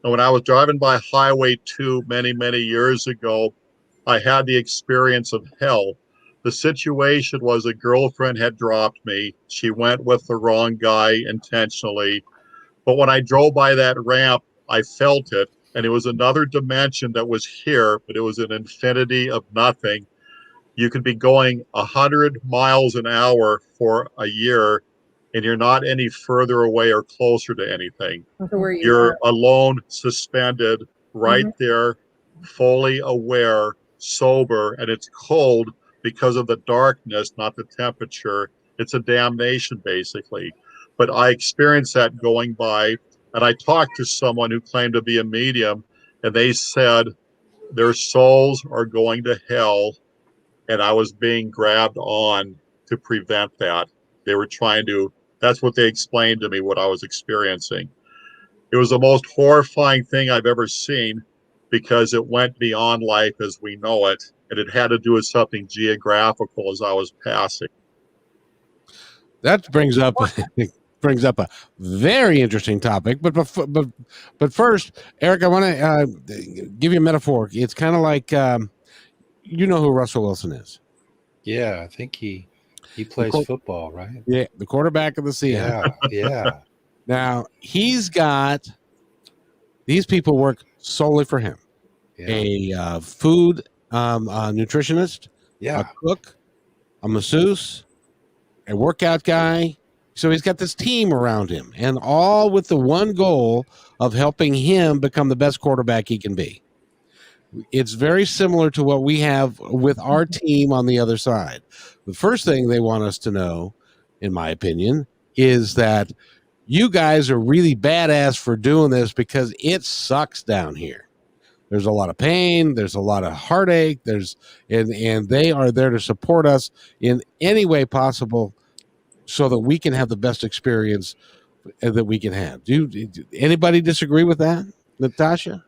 And when I was driving by Highway 2 many, many years ago, I had the experience of hell. The situation was a girlfriend had dropped me. She went with the wrong guy intentionally. But when I drove by that ramp, I felt it. And it was another dimension that was here, but it was an infinity of nothing. You could be going 100 miles an hour for a year, and you're not any further away or closer to anything. You're alone, suspended, right there, fully aware, sober, and it's cold because of the darkness, not the temperature. It's a damnation, basically. But I experienced that going by, and I talked to someone who claimed to be a medium, and they said their souls are going to hell, and I was being grabbed on to prevent that. They were trying to, that's what they explained to me, what I was experiencing. It was the most horrifying thing I've ever seen because it went beyond life as we know it, and it had to do with something geographical as I was passing. That brings up a very interesting topic. But first, Eric, I want to give you a metaphor. It's kind of like you know who Russell Wilson is. Yeah, I think he plays football, right? Yeah, the quarterback of the Seahawks. Yeah. Now he's got these people work solely for him. Yeah. A food nutritionist, a cook, a masseuse, a workout guy. So he's got this team around him, and all with the one goal of helping him become the best quarterback he can be. It's very similar to what we have with our team on the other side. The first thing they want us to know, in my opinion, is that you guys are really badass for doing this because it sucks down here. There's a lot of pain. There's a lot of heartache. And they are there to support us in any way possible so that we can have the best experience that we can have. Do anybody disagree with that, Natasha?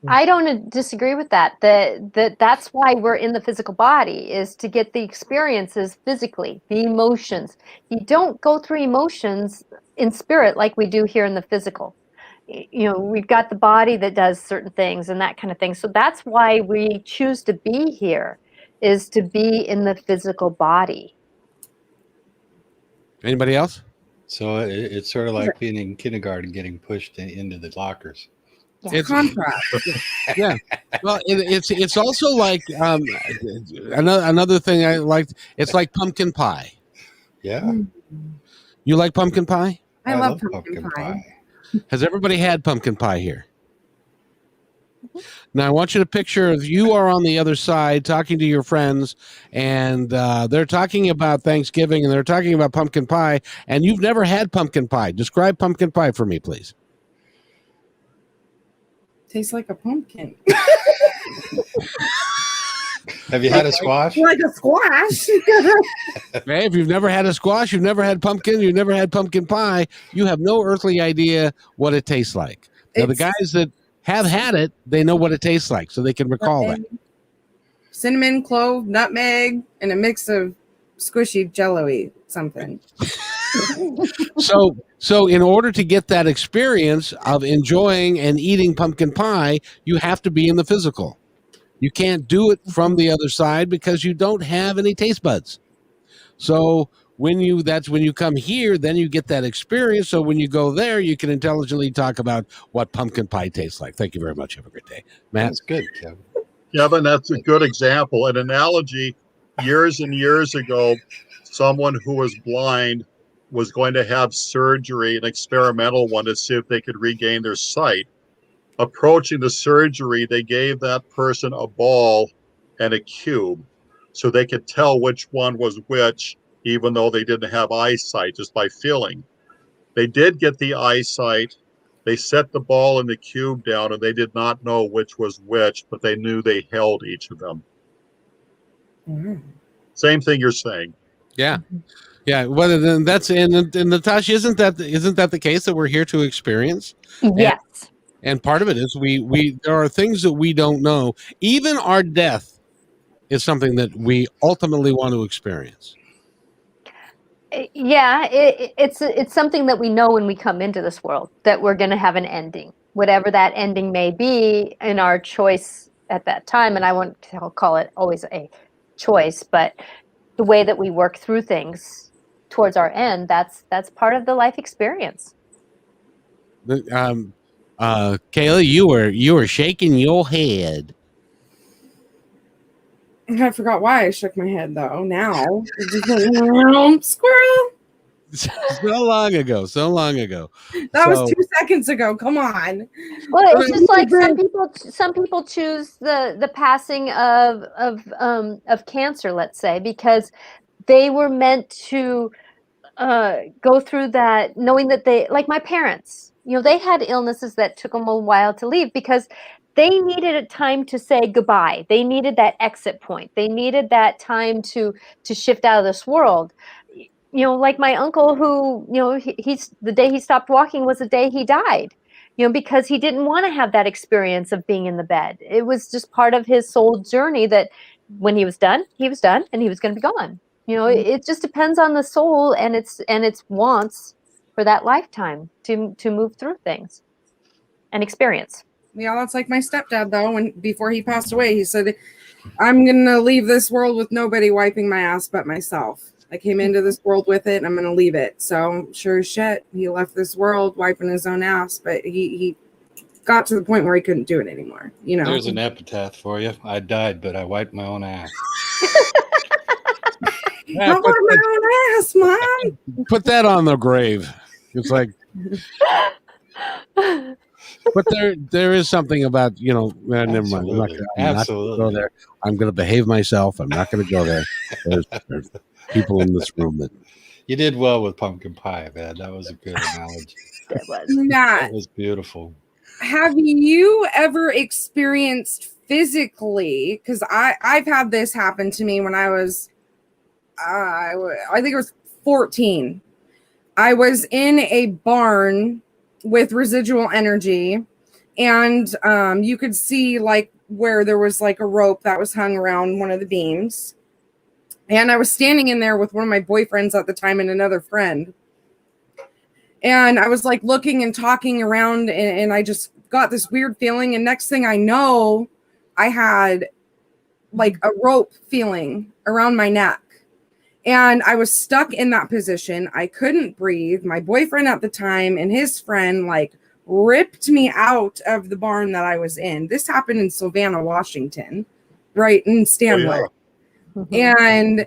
I don't disagree with that. That's why we're in the physical body, is to get the experiences physically, the emotions. You don't go through emotions in spirit like we do here in the physical. You know, we've got the body that does certain things and that kind of thing. So that's why we choose to be here, is to be in the physical body. Anybody else? So it's sort of like being in kindergarten, getting pushed into the lockers. Yeah. It's contrast. Yeah. Well, it's also like another thing I liked. It's like pumpkin pie. Yeah. You like pumpkin pie? I love pumpkin pie. Has everybody had pumpkin pie here? Now I want you to picture if you are on the other side talking to your friends, and they're talking about Thanksgiving and they're talking about pumpkin pie, and you've never had pumpkin pie. Describe pumpkin pie for me, please. Tastes like a pumpkin. Have you had a squash? Like a squash. Okay, if you've never had a squash, you've never had pumpkin, you've never had pumpkin pie, you have no earthly idea what it tastes like. Now, the guys that have had it, they know what it tastes like, so they can recall that. Cinnamon, clove, nutmeg, and a mix of squishy jello-y something. So in order to get that experience of enjoying and eating pumpkin pie, you have to be in the physical. You can't do it from the other side because you don't have any taste buds. So that's when you come here, then you get that experience. So when you go there, you can intelligently talk about what pumpkin pie tastes like. Thank you very much. Have a great day. Matt? That's good, Kevin. Kevin, that's a good example. An analogy, years and years ago, someone who was blind was going to have surgery, an experimental one, to see if they could regain their sight. Approaching the surgery, they gave that person a ball and a cube so they could tell which one was which, even though they didn't have eyesight, just by feeling. They did get the eyesight. They set the ball and the cube down, and they did not know which was which, but they knew they held each of them. Mm-hmm. Same thing you're saying. Yeah. Yeah, well, then that's and Natasha, isn't that the case that we're here to experience? Yes. And part of it is we there are things that we don't know. Even our death is something that we ultimately want to experience. Yeah, it's something that we know when we come into this world, that we're going to have an ending. whatever that ending may be in our choice at that time. And I won't call it always a choice, but the way that we work through things towards our end, that's part of the life experience. Kayla, you were shaking your head. I forgot why I shook my head though. Now squirrel. So long ago. That was 2 seconds ago. Come on. Well, it's just like some people choose the passing of cancer, let's say, because they were meant to go through that, knowing that they, like my parents, they had illnesses that took them a while to leave because they needed a time to say goodbye. They needed that exit point. They needed that time to shift out of this world. Like my uncle who, he's the day he stopped walking was the day he died, because he didn't want to have that experience of being in the bed. It was just part of his soul journey that when he was done, and he was going to be gone. It just depends on the soul and its wants for that lifetime to move through things and experience. Yeah, that's like my stepdad though. Before he passed away, he said, "I'm gonna leave this world with nobody wiping my ass but myself. I came into this world with it, and I'm gonna leave it." So sure as shit, he left this world wiping his own ass, but he got to the point where he couldn't do it anymore. There's an epitaph for you. I died, but I wiped my own ass. I wiped my own ass, Mom. Put that on the grave. It's like, but there is something about never mind. I'm not gonna go there. I'm going to behave myself. I'm not going to go there. There's people in this room that. You did well with pumpkin pie, man. That was a good analogy. That was beautiful. Have you ever experienced physically? Because I've had this happen to me when I was, I think it was 14. I was in a barn with residual energy, and you could see like where there was like a rope that was hung around one of the beams. And I was standing in there with one of my boyfriends at the time and another friend. And I was like looking and talking around, and I just got this weird feeling. And next thing I know, I had like a rope feeling around my neck. And I was stuck in that position. I couldn't breathe. My boyfriend at the time and his friend like ripped me out of the barn that I was in. This happened in Savannah, Washington, right in Stanwood. Oh, yeah. And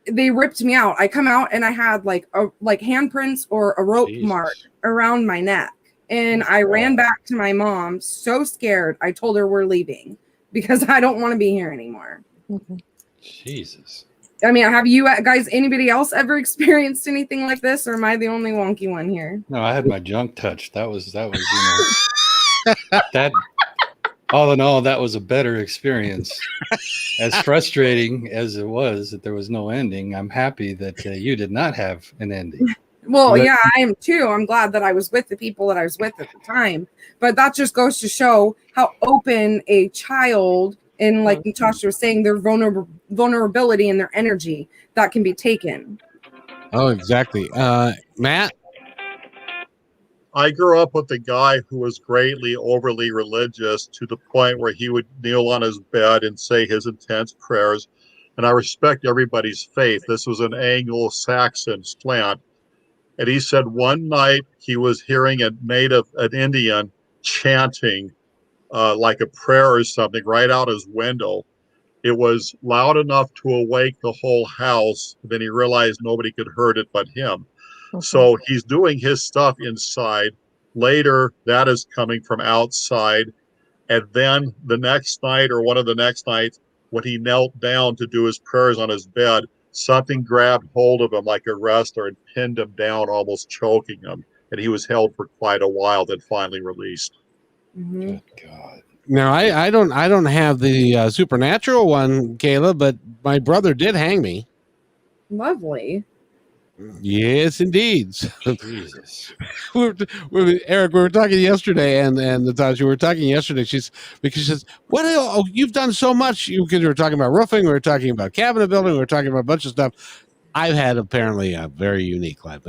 they ripped me out. I come out and I had like handprints or a rope mark around my neck. And I ran back to my mom, so scared. I told her we're leaving because I don't want to be here anymore. Jesus. I mean, have you guys, anybody else ever experienced anything like this, or am I the only wonky one here? No, I had my junk touched. That was that. All in all, that was a better experience. As frustrating as it was that there was no ending, I'm happy that you did not have an ending. Well, yeah, I am too. I'm glad that I was with the people that I was with at the time. But that just goes to show how open a child, and like Natasha was saying, their vulnerability and their energy that can be taken. Oh, exactly. Matt? I grew up with a guy who was greatly overly religious to the point where he would kneel on his bed and say his intense prayers. And I respect everybody's faith. This was an Anglo-Saxon slant. And he said one night he was hearing an Indian chanting like a prayer or something right out his window. It was loud enough to awake the whole house. Then he realized nobody could hear it but him. So he's doing his stuff inside. Later, that is coming from outside. And then the next night or one of the next nights, when he knelt down to do his prayers on his bed, something grabbed hold of him like a wrestler and pinned him down, almost choking him. And he was held for quite a while, then finally released. Good God. Now, I don't have the supernatural one, Kayla, but my brother did hang me. Lovely. Yes, indeed. Jesus. Eric, we were talking yesterday, and Natasha, we were talking yesterday. Because she says, "What? Oh, you've done so much." Because we were talking about roofing, we were talking about cabinet building, we were talking about a bunch of stuff. I've had apparently a very unique life.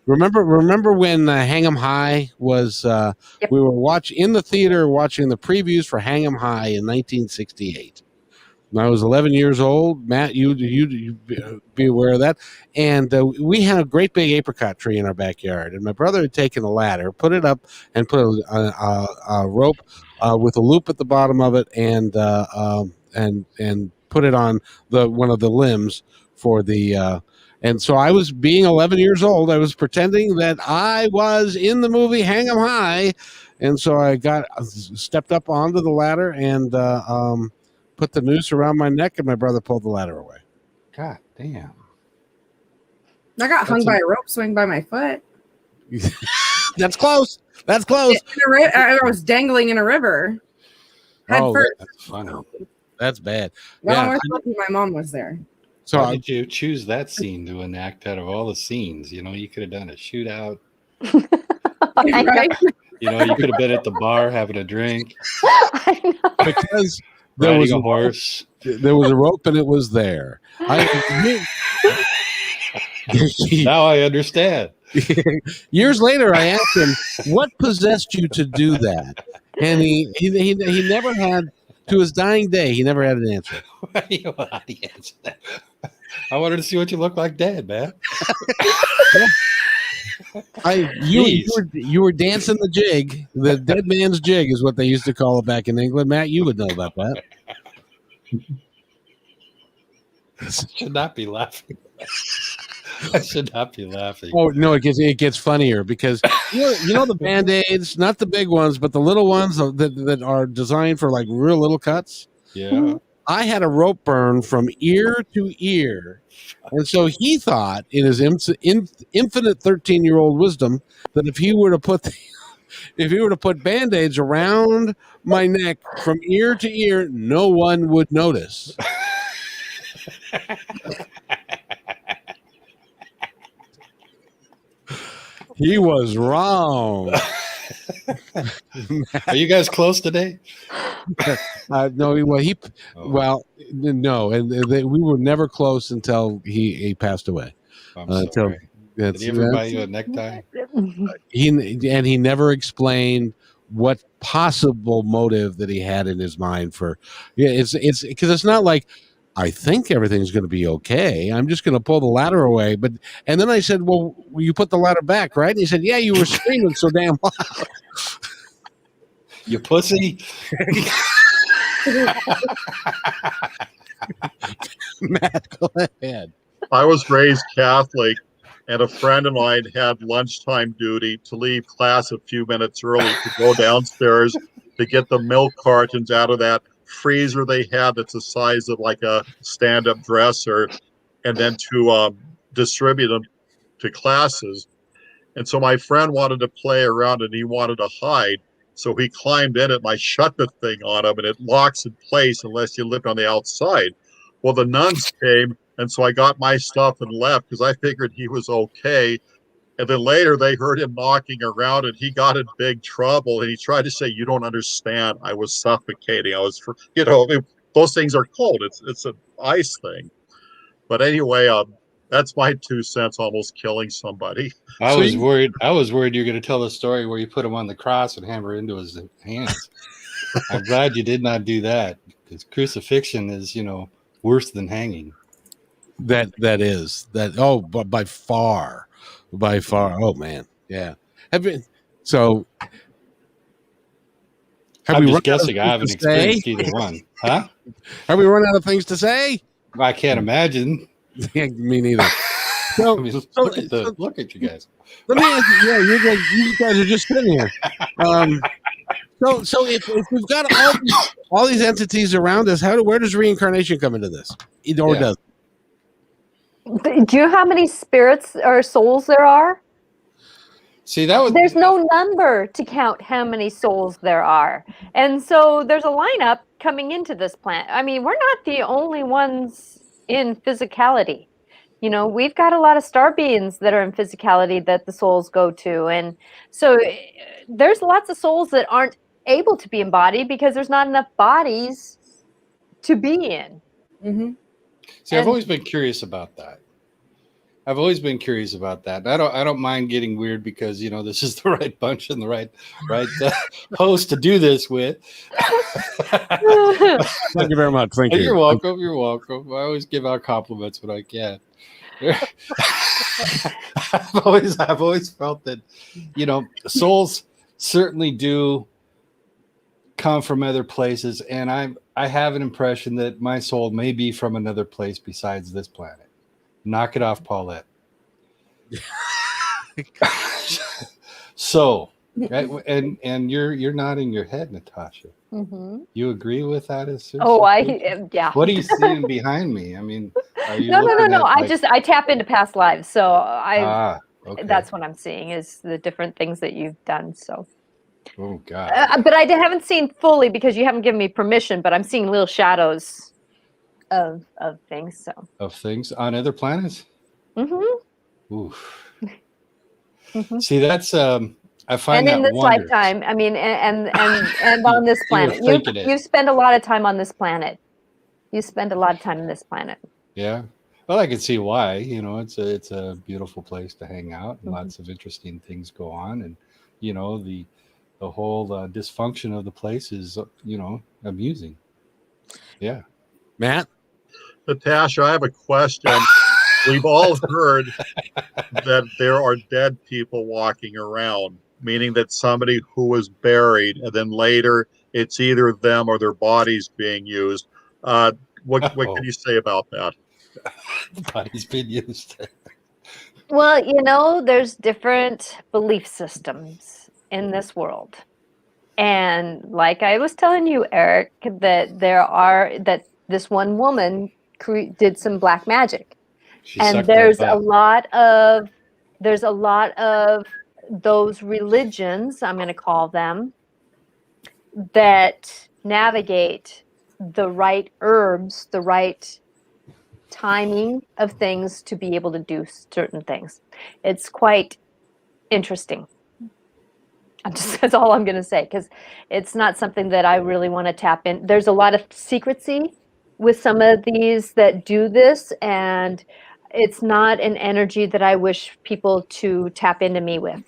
Remember when Hang 'em High was? Yep. We were in the theater watching the previews for Hang 'em High in 1968. When I was 11 years old. Matt, you be aware of that. And we had a great big apricot tree in our backyard, and my brother had taken a ladder, put it up, and put a rope with a loop at the bottom of it, and put it on one of the limbs for the. And so I was, being 11 years old, I was pretending that I was in the movie Hang 'em High, and so I stepped up onto the ladder and put the noose around my neck, and my brother pulled the ladder away. God damn. I got hung by a rope swing by my foot. That's close. That's close. I was dangling in a river. Head first. That's funny. That's bad. I was lucky my mom was there. So why did you choose that scene to enact out of all the scenes? You know, you could have done a shootout. Right? You know, you could have been at the bar having a drink. I know. Because there was a horse. There was a rope, and it was there. Now I understand. Years later, I asked him, "What possessed you to do that?" And he never had, to his dying day, he never had an answer. How do you answer that? I wanted to see what you look like dead, man. You were dancing the jig. The dead man's jig is what they used to call it back in England. Matt, you would know about that. I should not be laughing. I should not be laughing. Oh no, it gets funnier because you know the Band-Aids, not the big ones, but the little ones that are designed for like real little cuts. Yeah. I had a rope burn from ear to ear, and so he thought, in his infinite 13-year-old wisdom, that if he were to put Band-Aids around my neck from ear to ear, no one would notice. He was wrong. Are you guys close today? No, no, and we were never close until he passed away. I'm sorry. Did he ever buy you a necktie? He never explained what possible motive that he had in his mind for. Yeah, it's because it's not like, I think everything's going to be okay. I'm just going to pull the ladder away. And then I said, well, you put the ladder back, right? And he said, yeah, you were screaming so damn loud. You pussy. Matt, go ahead. I was raised Catholic, and a friend of mine had lunchtime duty to leave class a few minutes early to go downstairs to get the milk cartons out of that freezer they had that's the size of like a stand-up dresser, and then to distribute them to classes. And so my friend wanted to play around, and he wanted to hide. So he climbed in it, and I shut the thing on him, and it locks in place unless you live on the outside. Well, the nuns came, and so I got my stuff and left because I figured he was okay. And then later they heard him knocking around, and he got in big trouble. And he tried to say, "You don't understand. I was suffocating. I was, those things are cold. It's an ice thing." But anyway, that's my 2 cents. Almost killing somebody. I was worried you were going to tell the story where you put him on the cross and hammer into his hands. I'm glad you did not do that, because crucifixion is, worse than hanging. That is. But by far. Oh man, yeah. I'm just guessing. I haven't experienced either one. Huh? Have we run out of things to say? I can't imagine. Me neither. Look at you guys. Let me ask you. Yeah, you guys are just sitting here. So if we've got all these entities around us, where does reincarnation come into this? Does. Do you know how many spirits or souls there are? See, there's no number to count how many souls there are. And so there's a lineup coming into this planet. I mean, we're not the only ones in physicality. We've got a lot of star beings that are in physicality that the souls go to. And so there's lots of souls that aren't able to be embodied because there's not enough bodies to be in. Mm-hmm. See, I've always been curious about that. I don't mind getting weird because this is the right bunch and the right host to do this with. Thank you very much. Thank you. You're welcome. You're welcome. I always give out compliments when I can. I've always felt that souls certainly do come from other places, and I have an impression that my soul may be from another place besides this planet. Knock it off, Paulette. So, and you're nodding your head, Natasha. Mm-hmm. You agree with that? Yeah. What are you seeing behind me? I mean, are you no. I tap into past lives, so okay. That's what I'm seeing is the different things that you've done. So. Oh God. But I haven't seen fully because you haven't given me permission. But I'm seeing little shadows of things. So. Of things on other planets. Mm-hmm. Oof. Mm-hmm. See, that's I find that in this wondrous. lifetime, I mean, and on this planet, you spend a lot of time on this planet. You spend a lot of time in this planet. Yeah. Well, I can see why. It's a beautiful place to hang out, and lots of interesting things go on, and the whole dysfunction of the place is amusing. Yeah. Matt? Natasha, I have a question. We've all heard that there are dead people walking around, meaning that somebody who was buried and then later it's either them or their bodies being used. What can you say about that? The body's been used. Well, there's different belief systems in this world. And like I was telling you, Eric, that this one woman did some black magic. And there's a lot of those religions, I'm going to call them, that navigate the right herbs, the right timing of things to be able to do certain things. It's quite interesting. That's all I'm going to say, because it's not something that I really want to tap in. There's a lot of secrecy with some of these that do this, and it's not an energy that I wish people to tap into me with.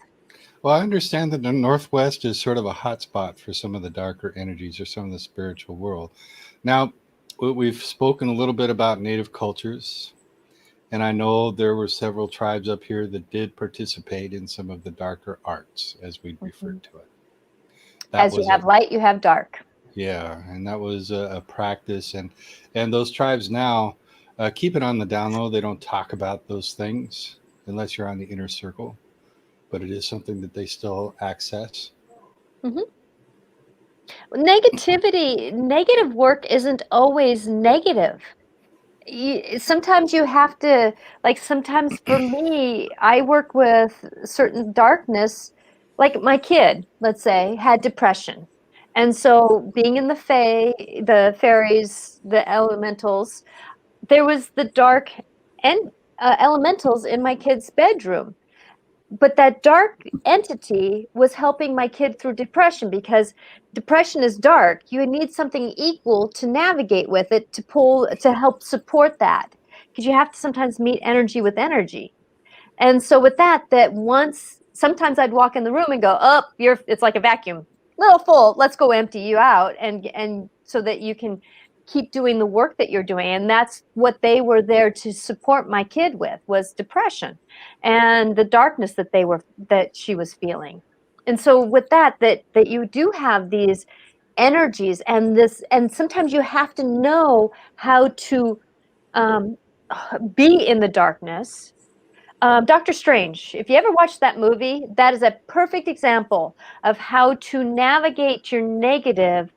Well, I understand that the Northwest is sort of a hot spot for some of the darker energies or some of the spiritual world. Now, we've spoken a little bit about native cultures, and I know there were several tribes up here that did participate in some of the darker arts, as we referred to it. As you have light, you have dark. Yeah, and that was a practice, and those tribes now keep it on the down low. They don't talk about those things unless you're on the inner circle, but it is something that they still access. Mm-hmm. Negative work isn't always negative. Sometimes you have to, sometimes for me, I work with certain darkness, like my kid, let's say, had depression. And so being in the fairies, the elementals, there was the dark elementals in my kid's bedroom. But that dark entity was helping my kid through depression, because depression is dark. You need something equal to navigate with it, to help support that, because you have to sometimes meet energy with energy. And so with that sometimes I'd walk in the room and go, it's like a vacuum, little full, let's go empty you out, and so that you can keep doing the work that you're doing. And that's what they were there to support my kid with, was depression and the darkness that she was feeling. And so with that you do have these energies, and sometimes you have to know how to be in the darkness. Dr. Strange, if you ever watched that movie, that is a perfect example of how to navigate your negative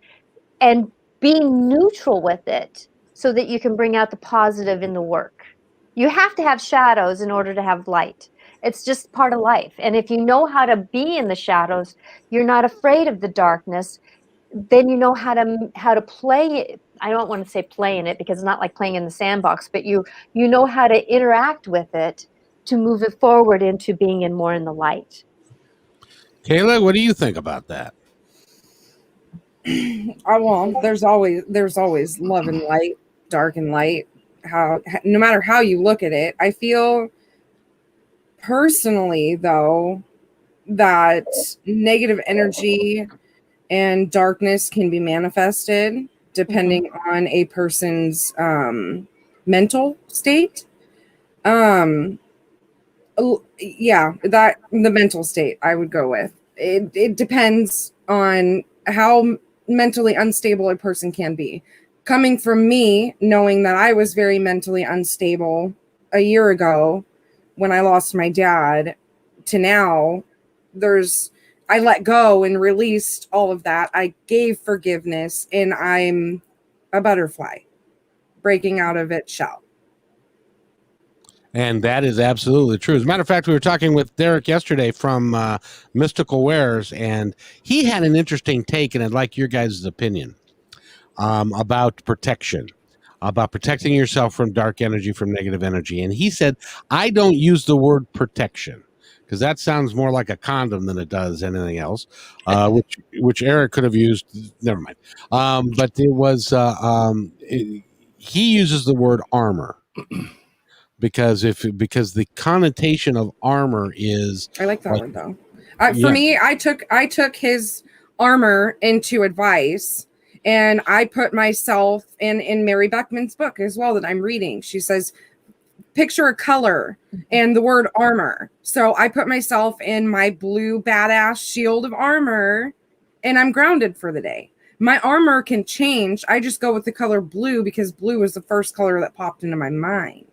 and be neutral with it so that you can bring out the positive in the work. You have to have shadows in order to have light. It's just part of life. And if you know how to be in the shadows, you're not afraid of the darkness, then you know how to play it. I don't want to say play in it, because it's not like playing in the sandbox, but you know how to interact with it to move it forward into being more in the light. Kayla, what do you think about that? Well, there's always love and light, dark and light. no matter how you look at it. I feel personally, though, that negative energy and darkness can be manifested depending on a person's mental state. Yeah, that the mental state I would go with. It depends on how mentally unstable a person can be. Coming from me, knowing that I was very mentally unstable a year ago when I lost my dad, to now, I let go and released all of that. I gave forgiveness, and I'm a butterfly breaking out of its shell. And that is absolutely true. As a matter of fact, we were talking with Derek yesterday from Mystical Wares, and he had an interesting take, and I'd like your guys' opinion about protection, about protecting yourself from dark energy, from negative energy. And he said, I don't use the word protection because that sounds more like a condom than it does anything else, which Eric could have used. Never mind. But it was he uses the word armor. Because the connotation of armor is, I like that word though. For me, I took his armor into advice, and I put myself in Mary Beckman's book as well that I'm reading. She says, picture a color and the word armor. So I put myself in my blue badass shield of armor, and I'm grounded for the day. My armor can change. I just go with the color blue because blue was the first color that popped into my mind.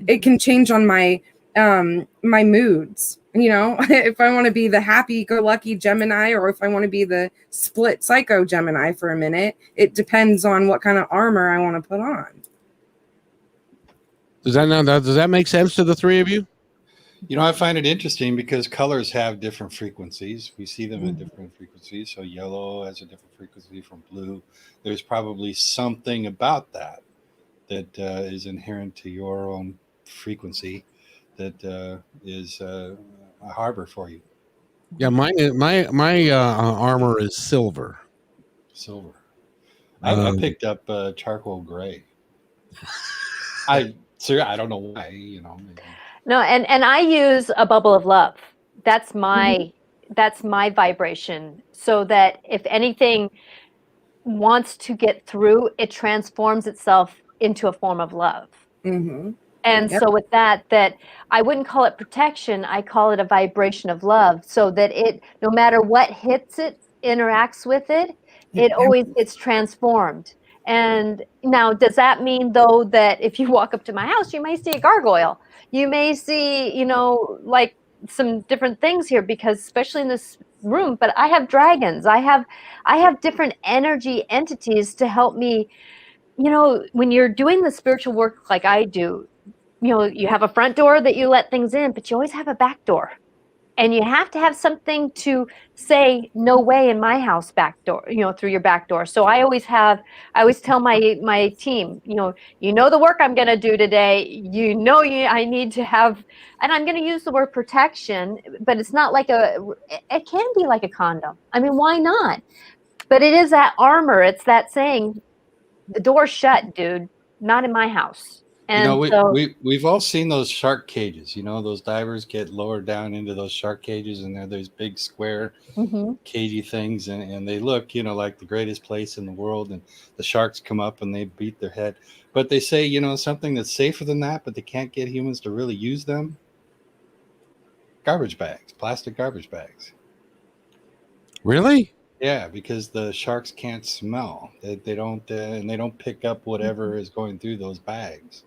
It can change on my my moods, you know, if I want to be the happy-go-lucky Gemini or if I want to be the split psycho Gemini for a minute. It depends on what kind of armor I want to put on. Does that make sense to the three of you? You know, I find it interesting because colors have different frequencies. We see them at different frequencies. So yellow has a different frequency from blue. There's probably something about that is inherent to your own frequency that is a harbor for you. Yeah, my armor is silver. I picked up charcoal gray. I don't know why, you know. Maybe. No, and I use a bubble of love. That's my vibration, so that if anything wants to get through, it transforms itself into a form of love. And so with that I wouldn't call it protection. I call it a vibration of love, so that it, no matter what hits it, interacts with it, it always gets transformed. And now, does that mean though that if you walk up to my house, you may see a gargoyle? You may see, you know, like some different things here, because especially in this room, but I have dragons. I have different energy entities to help me. You know, when you're doing the spiritual work like I do, you know, you have a front door that you let things in, but you always have a back door. And you have to have something to say, no way in my house back door, you know, through your back door. So I always tell my team, you know the work I'm going to do today, I need to have, and I'm going to use the word protection, but it's not like it can be like a condom. I mean, why not? But it is that armor. It's that saying, the door's shut, dude, not in my house. And you know, we've all seen those shark cages. You know, those divers get lowered down into those shark cages, and they're those big square cagey things, and they look, you know, like the greatest place in the world, and the sharks come up and they beat their head. But they say, you know, something that's safer than that, but they can't get humans to really use them. Garbage bags, plastic garbage bags. Really? Yeah, because the sharks can't smell. They don't, and they don't pick up whatever is going through those bags.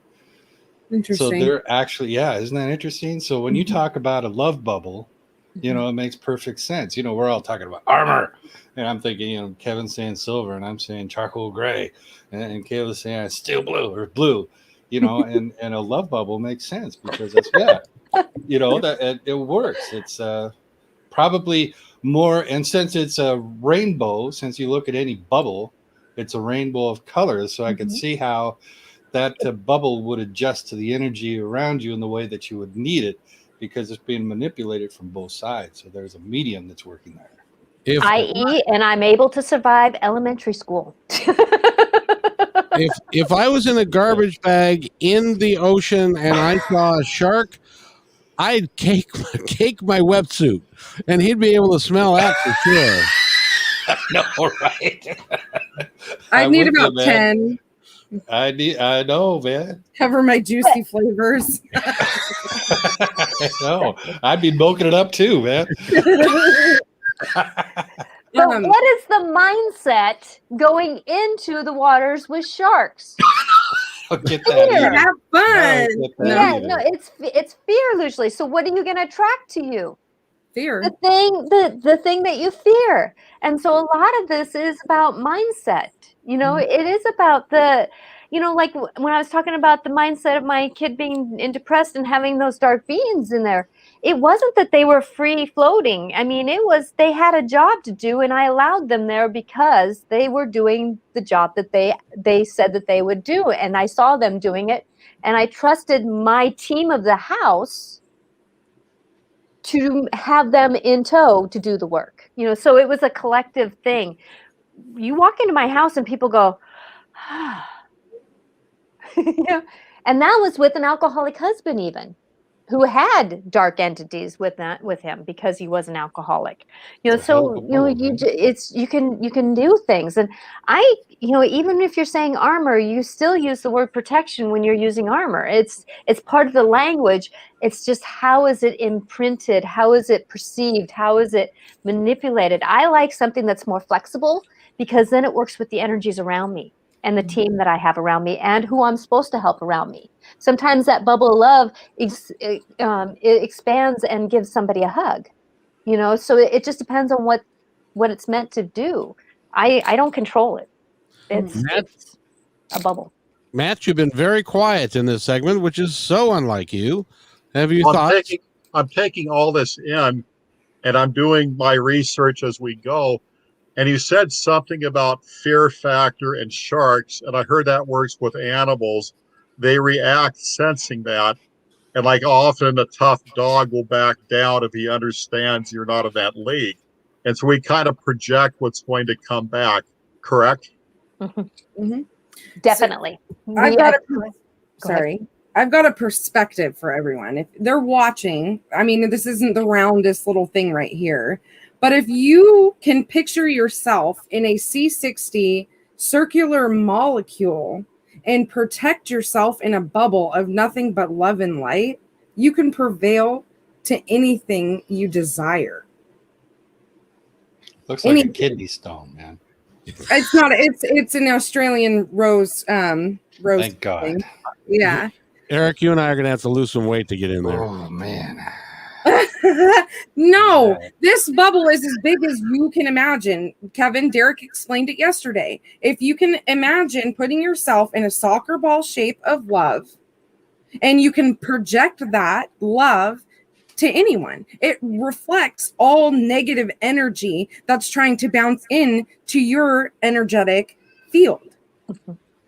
Interesting. So they're actually, isn't that interesting? So when you talk about a love bubble, you know, it makes perfect sense. You know, we're all talking about armor, and I'm thinking, you know, Kevin's saying silver, and I'm saying charcoal gray, and Kayla's saying steel blue or blue, you know, and a love bubble makes sense because it's, you know, that it works. It's probably more, and since it's a rainbow, since you look at any bubble, it's a rainbow of colors. So I could see how that bubble would adjust to the energy around you in the way that you would need it, because it's being manipulated from both sides. So there's a medium that's working there. I.e., and I'm able to survive elementary school. if I was in a garbage bag in the ocean and I saw a shark, I'd cake my wetsuit, and he'd be able to smell that for sure. No, right? I I'm need with you, about man. 10. I know, man. Cover my juicy flavors. I know. I'd be milking it up too, man. But what is the mindset going into the waters with sharks? Get that Fear, either. have fun. Yeah, no, it's fear usually. So what are you going to attract to you? Fear. The thing that you fear. And so a lot of this is about mindset. You know, it is about the, you know, like when I was talking about the mindset of my kid being depressed and having those dark beings in there, it wasn't that they were free floating. I mean, it was they had a job to do, and I allowed them there because they were doing the job that they said that they would do, and I saw them doing it, and I trusted my team of the house to have them in tow to do the work. You know, so it was a collective thing. You walk into my house and people go, you know, and that was with an alcoholic husband even, who had dark entities with him because he was an alcoholic. You know, so you know, you can do things. And you know, even if you're saying armor, you still use the word protection when you're using armor. It's part of the language. It's just how is it imprinted? How is it perceived? How is it manipulated? I like something that's more flexible because then it works with the energies around me and the team that I have around me and who I'm supposed to help around me. Sometimes that bubble of love it expands and gives somebody a hug, you know, so it just depends on what it's meant to do. I don't control it. It's a bubble. Matt, you've been very quiet in this segment, which is so unlike you. Have you thought? I'm taking all this in, and I'm doing my research as we go. And you said something about fear factor and sharks, and I heard that works with animals. They react sensing that. And like often, a tough dog will back down if he understands you're not in that league. And so we kind of project what's going to come back, correct? Definitely. So I've got a perspective for everyone. If they're watching, I mean, this isn't the roundest little thing right here. But if you can picture yourself in a C60 circular molecule and protect yourself in a bubble of nothing but love and light, you can prevail to anything you desire. Looks like a kidney stone, man. It's not. It's an Australian rose. Rose. Thank God. Thing. Yeah. Eric, you and I are going to have to lose some weight to get in there. Oh, man. No, this bubble is as big as you can imagine. Kevin, Derek explained it yesterday. If you can imagine putting yourself in a soccer ball shape of love, and you can project that love to anyone, it reflects all negative energy that's trying to bounce in to your energetic field.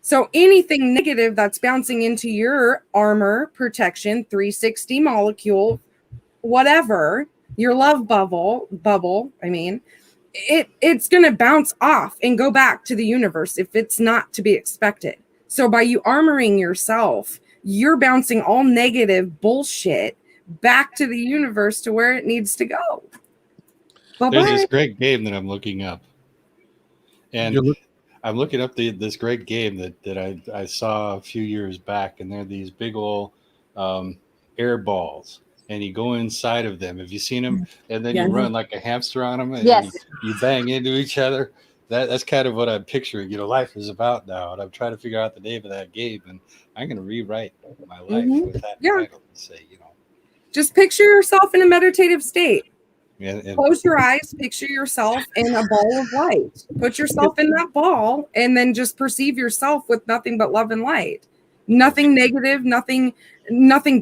So anything negative that's bouncing into your armor, protection, 360 molecule, whatever, your love bubble, I mean, it's going to bounce off and go back to the universe if it's not to be expected. So by you armoring yourself, you're bouncing all negative bullshit back to the universe to where it needs to go. Bye-bye. There's this great game that I'm looking up. And I'm looking up this great game that I saw a few years back, and they're these big old air balls. And you go inside of them. Have you seen them? And then you run like a hamster on them, and you bang into each other. That's kind of what I'm picturing. You know, life is about now, and I'm trying to figure out the name of that game, and I'm going to rewrite my life with that title and say, you know, just picture yourself in a meditative state. And close your eyes, picture yourself in a ball of light. Put yourself in that ball, and then just perceive yourself with nothing but love and light. Nothing negative, nothing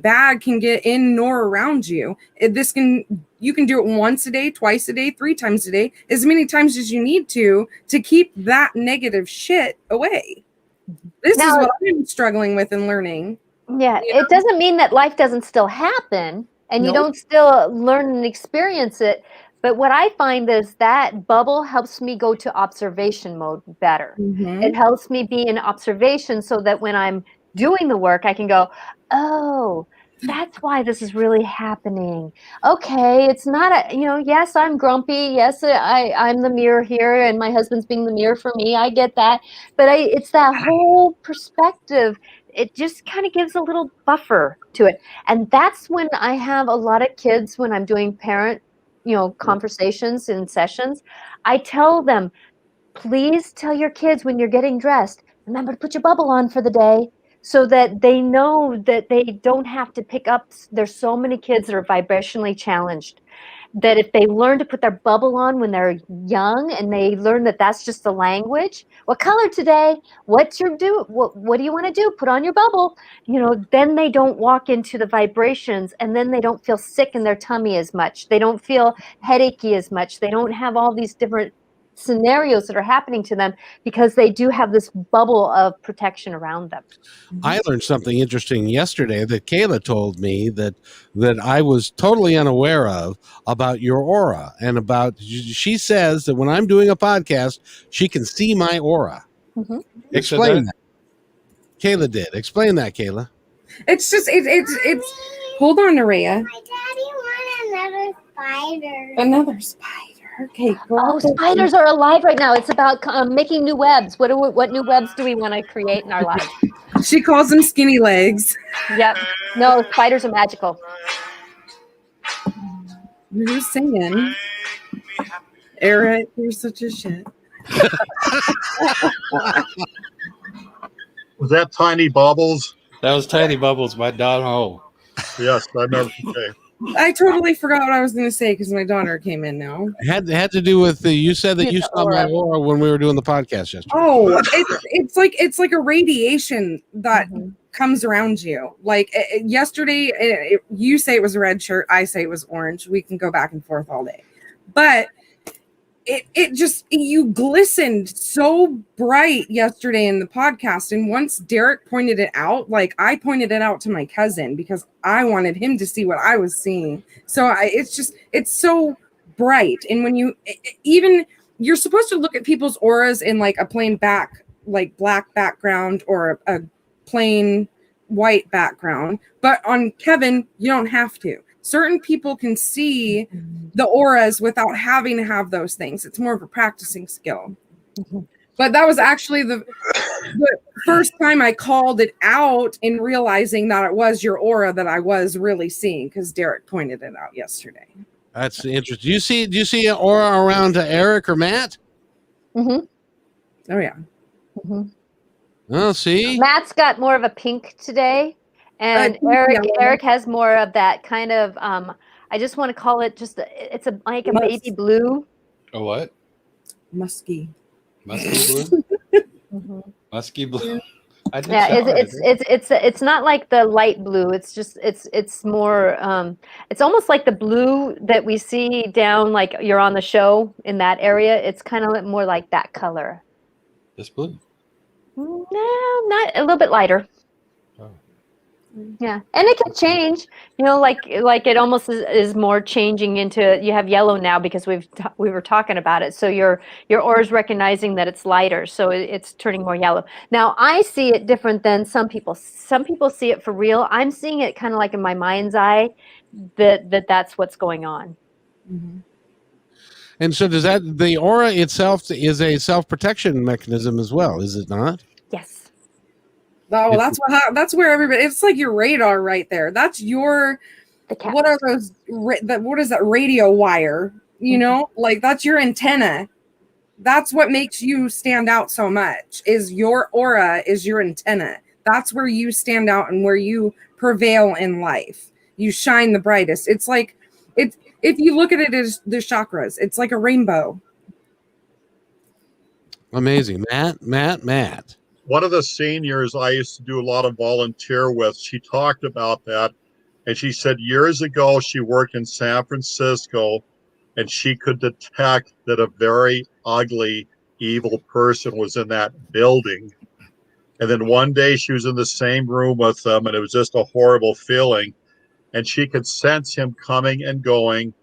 bad can get in nor around you. You can do it once a day, twice a day, 3 times a day, as many times as you need to keep that negative shit away. This is what I'm struggling with and learning. Yeah, it doesn't mean that life doesn't still happen and you don't still learn and experience it, But what I find is that bubble helps me go to observation mode better. It helps me be in observation so that when I'm doing the work, I can go, oh, that's why this is really happening. Okay, it's not yes, I'm grumpy. Yes, I'm the mirror here and my husband's being the mirror for me. I get that. But it's that whole perspective. It just kind of gives a little buffer to it. And that's when I have a lot of kids when I'm doing parent, conversations and sessions. I tell them, please tell your kids when you're getting dressed, remember to put your bubble on for the day, so that they know that they don't have to pick up. There's so many kids that are vibrationally challenged that if they learn to put their bubble on when they're young and they learn that that's just the language, what color today, what do you want to do, put on your bubble, then they don't walk into the vibrations, and then they don't feel sick in their tummy as much, they don't feel headachy as much, they don't have all these different scenarios that are happening to them because they do have this bubble of protection around them. I learned something interesting yesterday that Kayla told me that I was totally unaware of about your aura, and she says that when I'm doing a podcast, she can see my aura. Explain that. Kayla did. Explain that, Kayla. It's just it's hold on, Nerea. My daddy wanted another spider. Another spider. Okay, spiders are alive right now. It's about making new webs. What new webs do we want to create in our lives? She calls them skinny legs. Yep. No, spiders are magical. Who's singing? Eric, you're such a shit. Was that Tiny Bubbles? That was Tiny Bubbles by Don Ho. Yes, I never forget. I totally forgot what I was going to say because my daughter came in now. It had to do with you said that you saw my aura when we were doing the podcast yesterday. Oh, it's like a radiation that comes around you. Like yesterday, you say it was a red shirt, I say it was orange. We can go back and forth all day, but you glistened so bright yesterday in the podcast. And once Derek pointed it out, like I pointed it out to my cousin because I wanted him to see what I was seeing. So it's so bright. And when you're supposed to look at people's auras in like a plain black background or a plain white background. But on Kevin, you don't have to. Certain people can see the auras without having to have those things. It's more of a practicing skill. But that was actually the first time I called it out in realizing that it was your aura that I was really seeing because Derek pointed it out yesterday. That's interesting. Do you see an aura around Eric or Matt? Oh yeah. Oh, see, Matt's got more of a pink today. And Eric has more of that kind of, I just want to call it it's like a baby blue. A what? Musky. Musky blue? Musky blue. It's not like the light blue. It's more, it's almost like the blue that we see down, like you're on the show in that area. It's kind of more like that color. This blue? No, not a little bit lighter. Yeah, and it can change, like it almost is more changing into, you have yellow now because we were talking about it. So your aura is recognizing that it's lighter, so it's turning more yellow. Now I see it different than some people. Some people see it for real. I'm seeing it kind of like in my mind's eye that's what's going on. And so the aura itself is a self-protection mechanism as well, is it not? Yes. Oh, that's where everybody. It's like your radar right there. That's your. What are those? What is that radio wire? Like that's your antenna. That's what makes you stand out so much. Is your aura is your antenna. That's where you stand out and where you prevail in life. You shine the brightest. It's like if you look at it as the chakras, it's like a rainbow. Amazing, Matt. One of the seniors I used to do a lot of volunteer with, she talked about that. And she said years ago, she worked in San Francisco and she could detect that a very ugly, evil person was in that building. And then one day she was in the same room with them and it was just a horrible feeling. And she could sense him coming and going.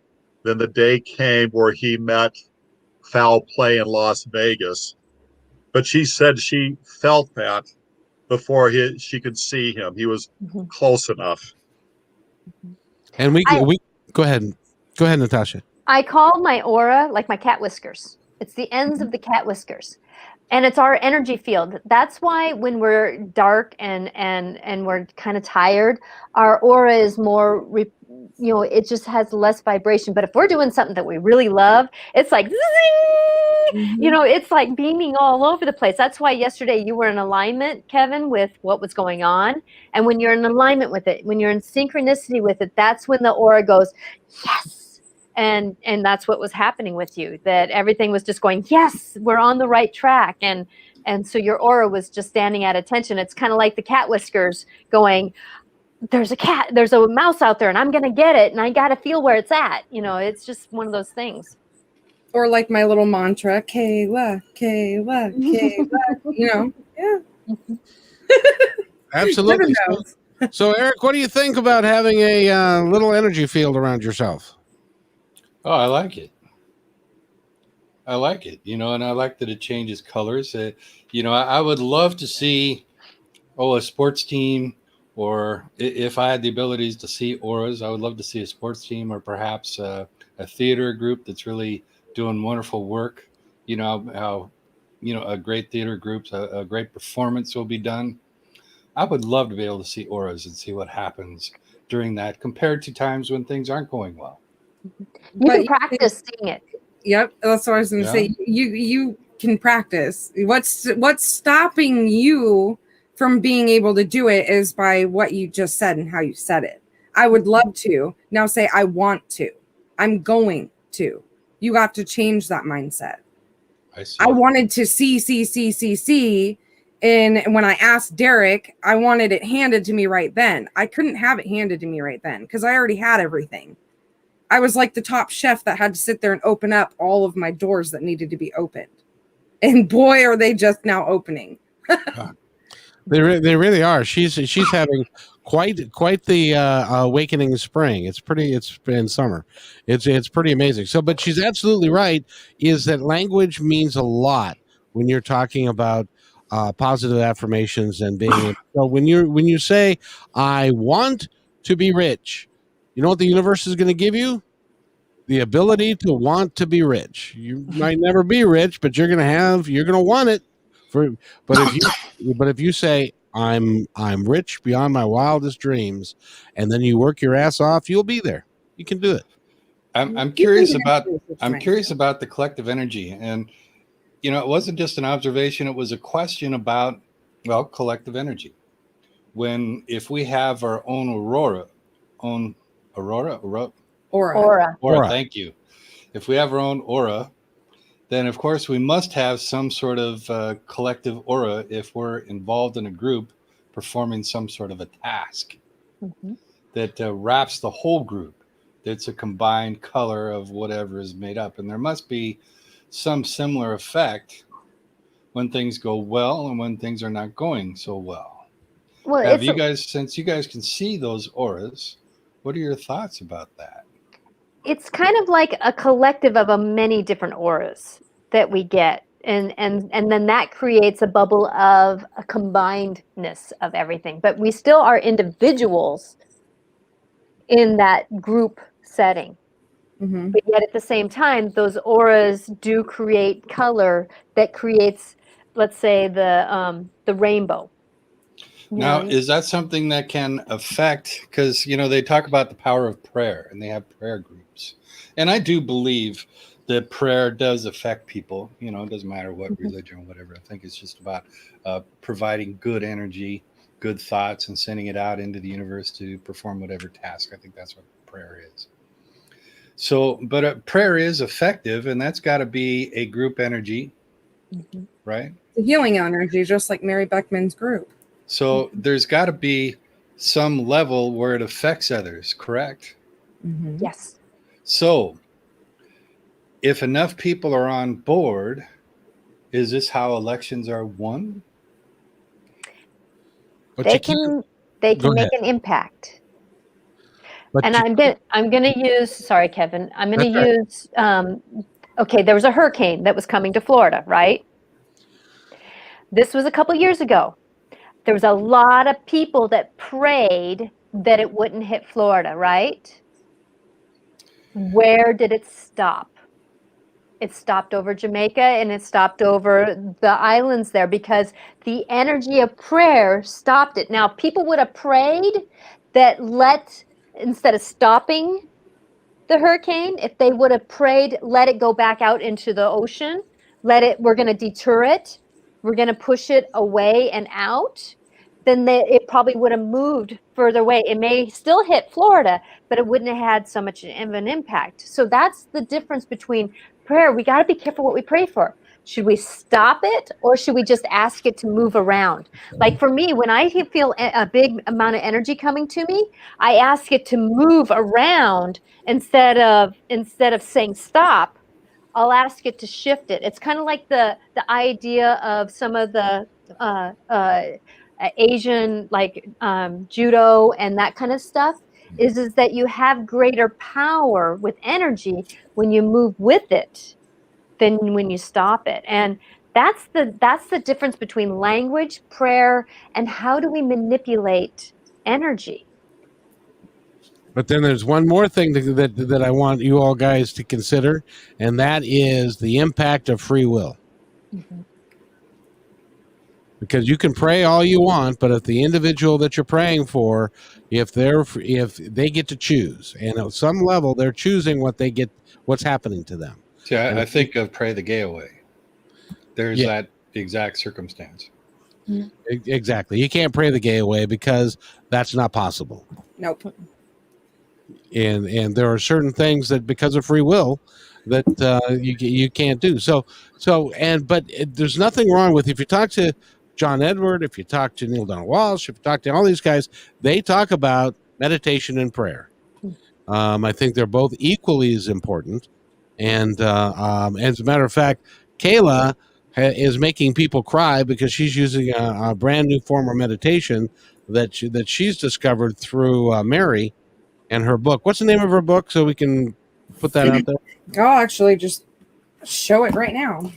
Then the day came where he met foul play in Las Vegas. But she said she felt that before she could see him. He was close enough. And we go ahead. Go ahead, Natasha. I call my aura like my cat whiskers. It's the ends of the cat whiskers. And it's our energy field. That's why when we're dark and we're kind of tired, our aura is more, it just has less vibration. But if we're doing something that we really love, it's like, it's like beaming all over the place. That's why yesterday you were in alignment, Kevin, with what was going on. And when you're in alignment with it, when you're in synchronicity with it, that's when the aura goes, yes. And that's what was happening with you, that everything was just going, yes, we're on the right track. And so your aura was just standing at attention. It's kind of like the cat whiskers going, there's a mouse out there and I'm going to get it. And I got to feel where it's at. It's just one of those things. Or like my little mantra, Kayla, Kayla, Kayla, yeah. Absolutely. So Eric, what do you think about having a little energy field around yourself? Oh, I like it. And I like that it changes colors. I would love to see, a sports team, or if I had the abilities to see auras, I would love to see a sports team, or perhaps a theater group that's really doing wonderful work. How a great theater group, a great performance will be done. I would love to be able to see auras and see what happens during that, compared to times when things aren't going well. You can practice seeing it. Yep, that's what I was going to say. You can practice. What's stopping you from being able to do it is by what you just said and how you said it. I would love to. Now say I want to. I'm going to. You got to change that mindset. I see. I wanted to see. And when I asked Derek, I wanted it handed to me right then. I couldn't have it handed to me right then because I already had everything. I was like the top chef that had to sit there and open up all of my doors that needed to be opened. And boy, are they just now opening. They really are. She's having quite the awakening spring. It's been summer. It's pretty amazing. So, but she's absolutely right. Is that language means a lot when you're talking about positive affirmations and being. So when you say, "I want to be rich," you know what the universe is going to give you? The ability to want to be rich. You might never be rich, but you're going to want it. But if you say, I'm rich beyond my wildest dreams, and then you work your ass off, you'll be there. You can do it. I'm curious about the collective energy. And it wasn't just an observation, it was a question about, collective energy. If we have our own aura, thank you. If we have our own aura, then of course we must have some sort of collective aura if we're involved in a group performing some sort of a task that wraps the whole group. That's a combined color of whatever is made up. And there must be some similar effect when things go well and when things are not going so well. Well, since you guys can see those auras, what are your thoughts about that? It's kind of like a collective of many different auras that we get. And then that creates a bubble of a combinedness of everything. But we still are individuals in that group setting. Mm-hmm. But yet at the same time, those auras do create color that creates, let's say, the rainbow. Now, is that something that can affect, because, they talk about the power of prayer and they have prayer groups. And I do believe that prayer does affect people. It doesn't matter what religion or whatever. I think it's just about providing good energy, good thoughts, and sending it out into the universe to perform whatever task. I think that's what prayer is. So, but prayer is effective, and that's got to be a group energy, right? The healing energy, just like Mary Beckman's group. So there's got to be some level where it affects others, correct? Mm-hmm. Yes. So if enough people are on board, is this how elections are won? They can make an impact. But And I'm gonna use. Sorry, Kevin. I'm gonna use. Okay, there was a hurricane that was coming to Florida, right? This was a couple years ago. There was a lot of people that prayed that it wouldn't hit Florida, right? Where did it stop? It stopped over Jamaica and it stopped over the islands there because the energy of prayer stopped it. Now, people would have prayed that instead of stopping the hurricane, if they would have prayed, let it go back out into the ocean, we're going to deter it, we're going to push it away and out, then it probably would have moved further away. It may still hit Florida, but it wouldn't have had so much of an impact. So that's the difference between prayer. We got to be careful what we pray for. Should we stop it or should we just ask it to move around? Like for me, when I feel a big amount of energy coming to me, I ask it to move around instead of saying stop. I'll ask it to shift it. It's kind of like the idea of some of the Asian, like judo and that kind of stuff, is that you have greater power with energy when you move with it than when you stop it. And that's the difference between language, prayer, and how do we manipulate energy. But then there's one more thing that I want you all guys to consider, and that is the impact of free will. Mm-hmm. Because you can pray all you want, but if the individual that you're praying for, if they get to choose, and at some level they're choosing what's happening to them. See, I think of pray the gay away. There's that exact circumstance. Exactly. You can't pray the gay away because that's not possible. Nope. And there are certain things that because of free will that you can't do. But there's nothing wrong with if you talk to John Edward, if you talk to Neil Donald Walsh, if you talk to all these guys, they talk about meditation and prayer. I think they're both equally as important. And as a matter of fact, Kayla is making people cry because she's using a brand new form of meditation that she's discovered through Mary and her book. What's the name of her book so we can put that out there? I'll actually just show it right now.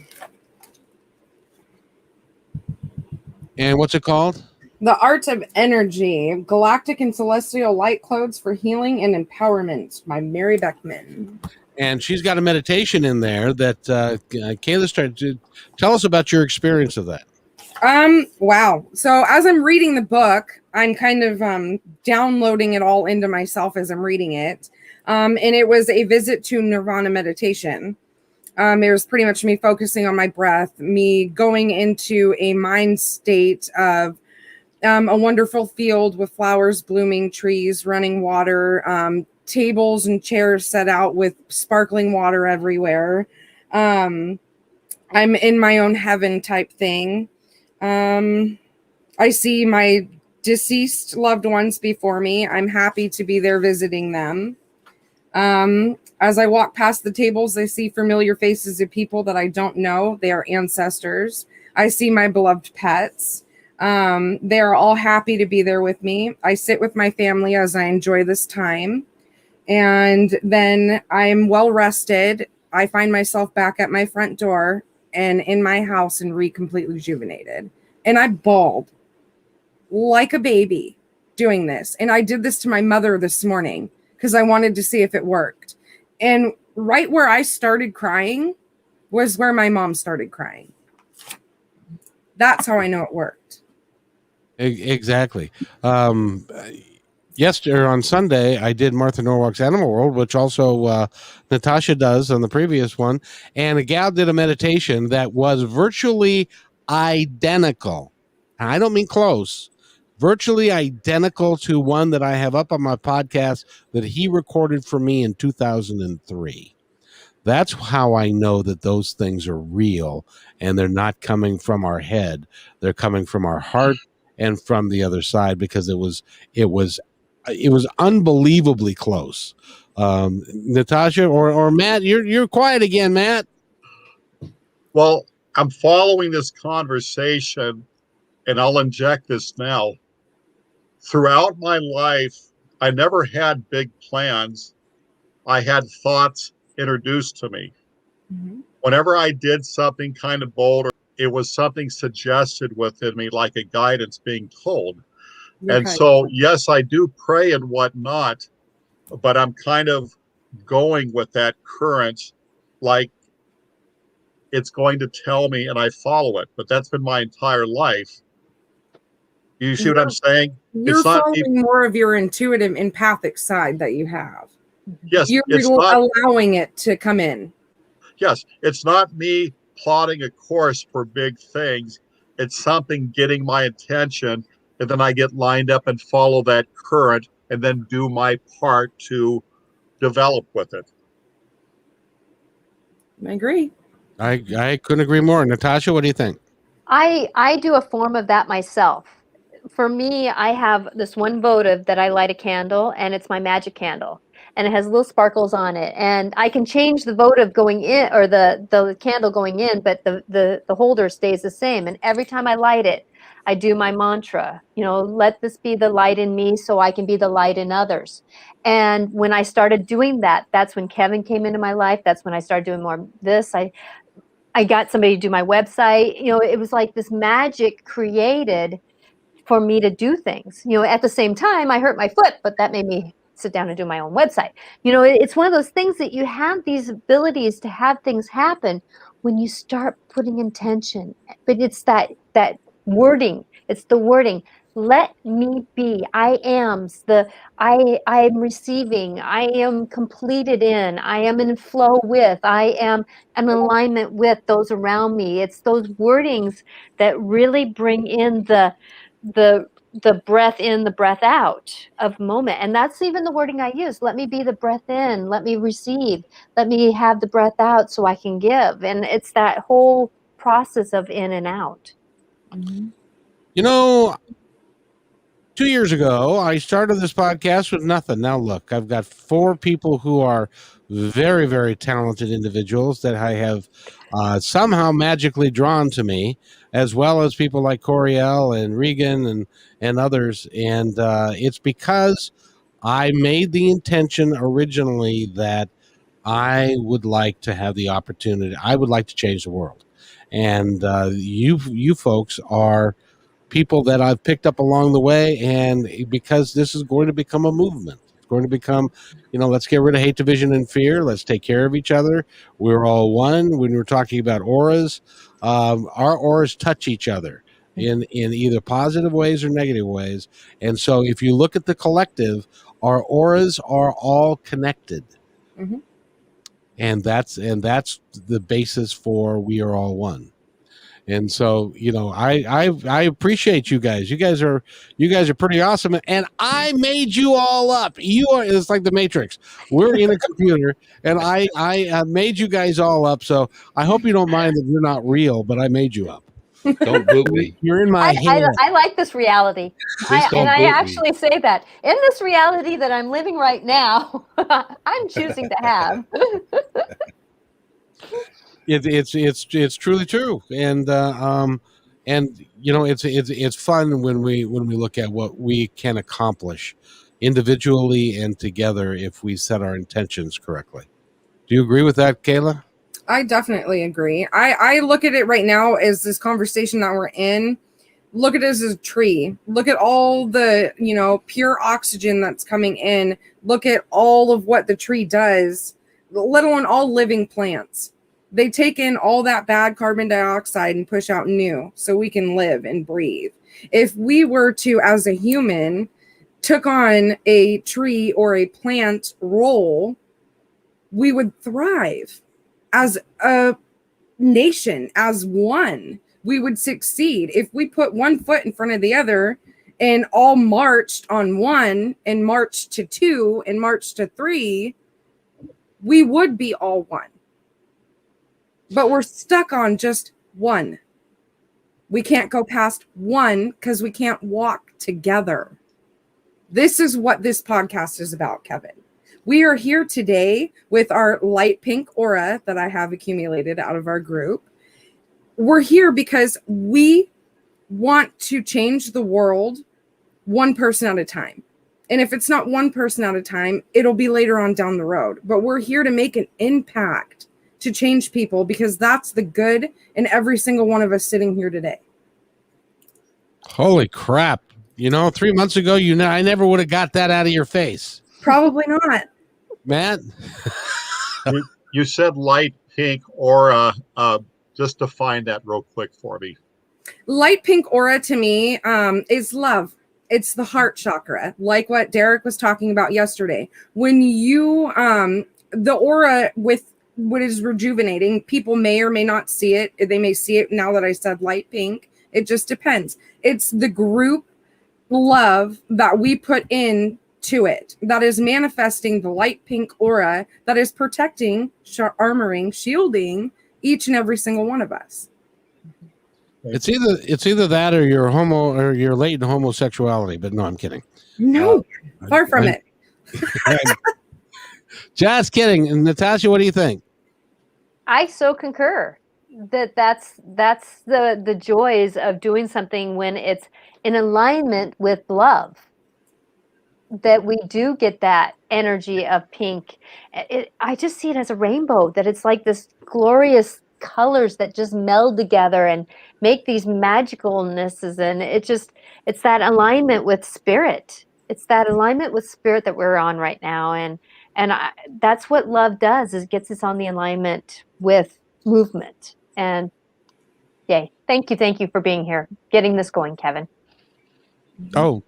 And what's it called? The Art of Energy, Galactic and Celestial Light Codes for Healing and Empowerment by Mary Beckman. And she's got a meditation in there that Kayla started to tell us about your experience of that. Wow. So as I'm reading the book, I'm kind of downloading it all into myself as I'm reading it. And it was a visit to Nirvana meditation. It was pretty much me focusing on my breath, me going into a mind state of a wonderful field with flowers blooming, trees, running water, tables and chairs set out with sparkling water everywhere. I'm in my own heaven type thing. I see my deceased loved ones before me. I'm happy to be there visiting them. As I walk past the tables, I see familiar faces of people that I don't know. They are ancestors. I see my beloved pets. They are all happy to be there with me. I sit with my family as I enjoy this time. And then I'm well rested. I find myself back at my front door and in my house and completely rejuvenated. And I bawled like a baby doing this. And I did this to my mother this morning because I wanted to see if it worked. And right where I started crying was where my mom started crying. That's how I know it worked. Exactly. Yesterday on Sunday, I did Martha Norwalk's Animal World, which also Natasha does on the previous one. And a gal did a meditation that was virtually identical. And I don't mean close, virtually identical to one that I have up on my podcast that he recorded for me in 2003. That's how I know that those things are real and they're not coming from our head. They're coming from our heart and from the other side because it was unbelievably close. Natasha or Matt, you're quiet again, Matt. Well, I'm following this conversation and I'll inject this now. Throughout my life, I never had big plans. I had thoughts introduced to me. Mm-hmm. Whenever I did something kind of bold, it was something suggested within me, like a guidance being told. And so, yes, I do pray and whatnot, but I'm kind of going with that current, like it's going to tell me and I follow it. But that's been my entire life. You see what I'm saying? You're following more of your intuitive, empathic side that you have. Yes, you're allowing it to come in. Yes, it's not me plotting a course for big things. It's something getting my attention, and then I get lined up and follow that current and then do my part to develop with it. I agree. I couldn't agree more. Natasha, what do you think? I do a form of that myself. For me, I have this one votive that I light a candle, and it's my magic candle, and it has little sparkles on it, and I can change the votive going in, or the candle going in, but the holder stays the same. And every time I light it, I do my mantra, let this be the light in me so I can be the light in others. And when I started doing that, that's when Kevin came into my life. That's when I started doing more of this. I got somebody to do my website. It was like this magic created for me to do things. At the same time, I hurt my foot, but that made me sit down and do my own website. It's one of those things that you have these abilities to have things happen when you start putting intention. But it's that wording. It's the wording. Let me be. I am receiving. I am completed in. I am in flow with. I am in alignment with those around me. It's those wordings that really bring in the breath in, the breath out of moment. And that's even the wording I use. Let me be the breath in. Let me receive. Let me have the breath out so I can give. And it's that whole process of in and out. Mm-hmm. 2 years ago, I started this podcast with nothing. Now, look, I've got 4 people who are very, very talented individuals that I have somehow magically drawn to me, as well as people like Coriel and Regan and others. And it's because I made the intention originally that I would like to have the opportunity. I would like to change the world. And you folks are people that I've picked up along the way, and because this is going to become a movement. It's going to become, let's get rid of hate, division, and fear. Let's take care of each other. We're all one. When we're talking about auras, our auras touch each other in either positive ways or negative ways. And so if you look at the collective, our auras are all connected. Mm-hmm. And that's the basis for we are all one. And so, I appreciate you guys. You guys are pretty awesome. And I made you all up. It's like the Matrix. We're in a computer, and I made you guys all up. So I hope you don't mind that you're not real, but I made you up. Don't boot me. You're in my head. I like this reality. I actually say that in this reality that I'm living right now, I'm choosing to have. It's truly true, and it's fun when we look at what we can accomplish individually and together if we set our intentions correctly. Do you agree with that, Kayla? I definitely agree. I look at it right now as this conversation that we're in. Look at it as a tree. Look at all the pure oxygen that's coming in. Look at all of what the tree does, let alone all living plants. They take in all that bad carbon dioxide and push out new so we can live and breathe. If we were to, as a human, took on a tree or a plant role, we would thrive as a nation, as one. We would succeed. If we put one foot in front of the other and all marched on one and marched to 2 and marched to 3, we would be all one. But we're stuck on just 1. We can't go past 1 because we can't walk together. This is what this podcast is about, Kevin. We are here today with our light pink aura that I have accumulated out of our group. We're here because we want to change the world one person at a time. And if it's not one person at a time, it'll be later on down the road. But we're here to make an impact to change people, because that's the good in every single one of us sitting here today. Holy crap. 3 months ago, I never would have got that out of your face. Probably not. Matt? You said light pink aura. Just define that real quick for me. Light pink aura to me is love. It's the heart chakra, like what Derek was talking about yesterday. When you, the aura with what is rejuvenating, people may or may not see it. They may see it now that I said light pink. It just depends. It's the group love that we put in to it that is manifesting the light pink aura that is protecting, armoring, shielding each and every single one of us. It's either that or you're latent homosexuality, but no, I'm kidding. No, far from it. Just kidding. And Natasha, what do you think? I so concur that's the joys of doing something when it's in alignment with love, that we do get that energy of pink. I just see it as a rainbow, that it's like this glorious colors that just meld together and make these magicalnesses. And it's that alignment with spirit. It's that alignment with spirit that we're on right now. And that's what love does, is gets us on the alignment with movement. And yay. Thank you for being here, getting this going, Kevin. Oh,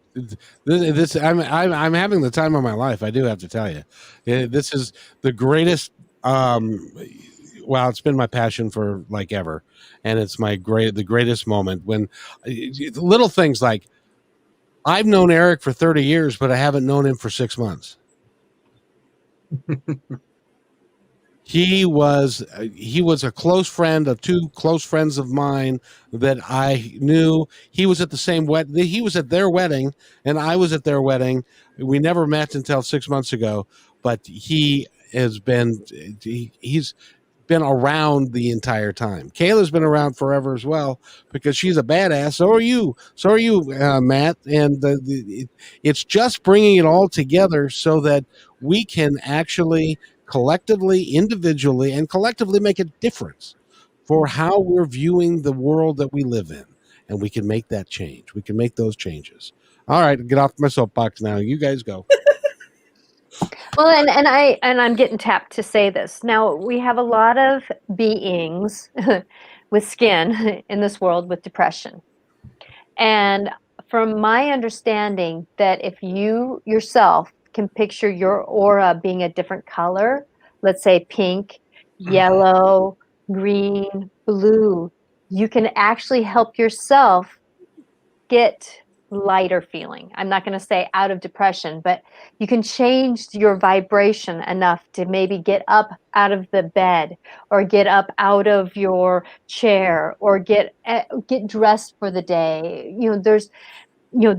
this I'm having the time of my life. I do have to tell you, this is the greatest. It's been my passion for like ever, and it's the greatest moment when little things like I've known Eric for 30 years, but I haven't known him for 6 months. He was a close friend of two close friends of mine that I knew. He was at the same he was at their wedding, and I was at their wedding. We never met until 6 months ago, but he's been around the entire time. Kayla's been around forever as well, because she's a badass. So are you, Matt. And it's just bringing it all together so that we can actually collectively, individually, and collectively make a difference for how we're viewing the world that we live in. And we can make that change. We can make those changes. All right, get off my soapbox now. You guys go. Well, and I'm getting tapped to say this. Now, we have a lot of beings with skin in this world with depression. And from my understanding, that if you yourself can picture your aura being a different color, let's say pink, yellow, green, blue, you can actually help yourself get lighter feeling. I'm not going to say out of depression, but you can change your vibration enough to maybe get up out of the bed, or get up out of your chair, or get dressed for the day. There's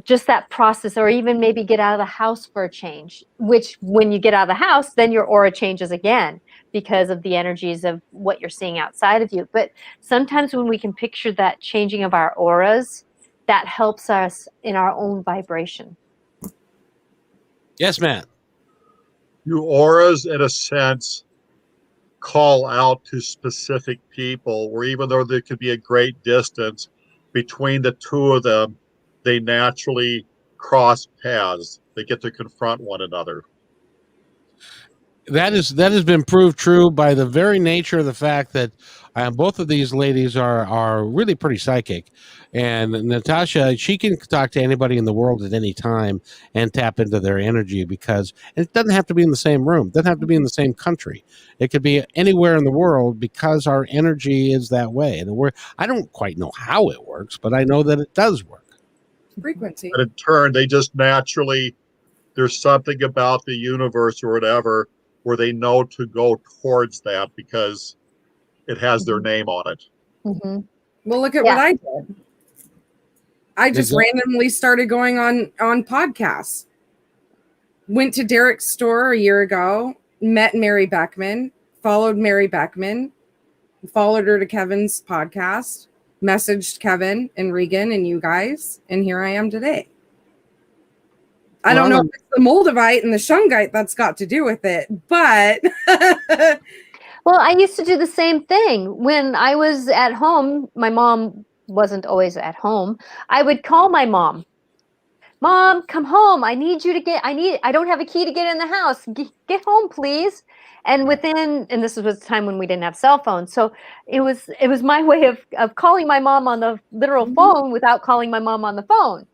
just that process, or even maybe get out of the house for a change, which when you get out of the house, then your aura changes again because of the energies of what you're seeing outside of you. But sometimes when we can picture that changing of our auras, that helps us in our own vibration. Yes, Matt. You auras, in a sense, call out to specific people, where even though there could be a great distance between the two of them, they naturally cross paths. They get to confront one another. That has been proved true by the very nature of the fact that both of these ladies are really pretty psychic. And Natasha, she can talk to anybody in the world at any time and tap into their energy, because it doesn't have to be in the same room. It doesn't have to be in the same country. It could be anywhere in the world, because our energy is that way. And I don't quite know how it works, but I know that it does work. Frequency. But in turn, they just naturally, there's something about the universe or whatever where they know to go towards that because it has their name on it. Mm-hmm. Well, look at what I did. I just randomly started going on podcasts. Went to Derek's store a year ago, met Mary Beckman, followed Mary Beckman, followed her to Kevin's podcast, messaged Kevin and Regan and you guys, and here I am today. I don't know if it's the Moldavite and the Shungite that's got to do with it, but Well, I used to do the same thing when I was at home. My mom wasn't always at home. I would call my mom. Mom, come home. I don't have a key to get in the house. Get home, please. And this was the time when we didn't have cell phones. So it was my way of calling my mom on the literal phone without calling my mom on the phone.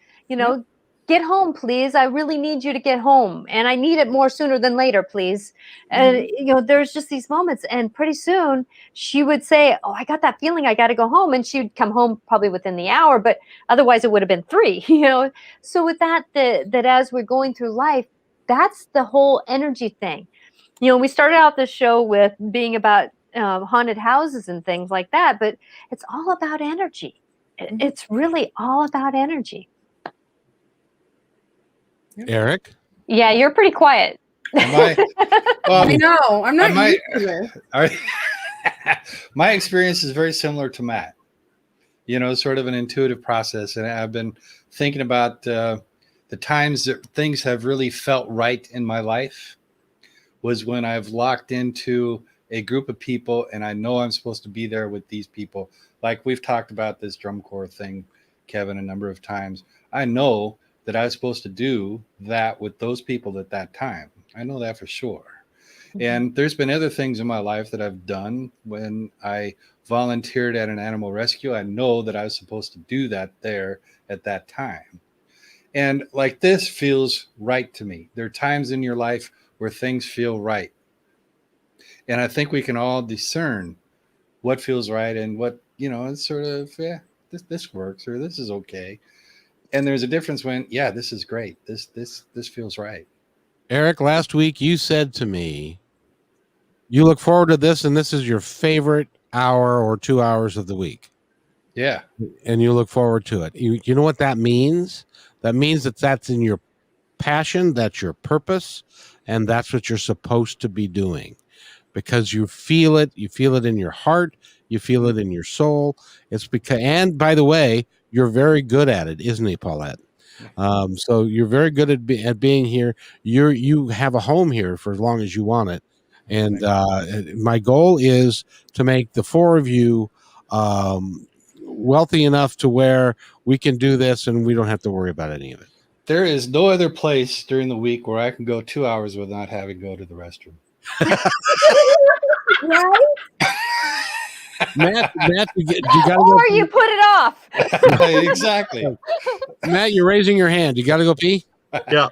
Get home, please. I really need you to get home. And I need it more sooner than later, please. And, there's just these moments. And pretty soon she would say, oh, I got that feeling I got to go home. And she'd come home probably within the hour, but otherwise it would have been 3, So with that as we're going through life, that's the whole energy thing. We started out the show with being about haunted houses and things like that, but it's all about energy. It's really all about energy. Eric? Yeah, you're pretty quiet. I know. I'm not used to this. My experience is very similar to Matt. Sort of an intuitive process. And I've been thinking about the times that things have really felt right in my life was when I've locked into a group of people and I know I'm supposed to be there with these people. Like we've talked about this drum corps thing, Kevin, a number of times. I know that I was supposed to do that with those people at that time. I know that for sure. Mm-hmm. And there's been other things in my life that I've done when I volunteered at an animal rescue. I know that I was supposed to do that there at that time. And like this feels right to me. There are times in your life where things feel right. And I think we can all discern what feels right and what, it's sort of, this works or this is okay. And there's a difference when, this is great. This feels right. Eric, last week you said to me, you look forward to this and this is your favorite hour or 2 hours of the week. Yeah. And you look forward to it. You know what that means? That means that's in your passion, that's your purpose, and that's what you're supposed to be doing. Because you feel it in your heart, you feel it in your soul. It's because, and by the way, you're very good at it, isn't he, Paulette? So you're very good at being here. You have a home here for as long as you want it. And my goal is to make the 4 of you wealthy enough to where we can do this and we don't have to worry about any of it. There is no other place during the week where I can go 2 hours without having to go to the restroom. Right? Matt, you gotta go or you put it off. Exactly. Matt, you're raising your hand. You got to go pee? Yeah.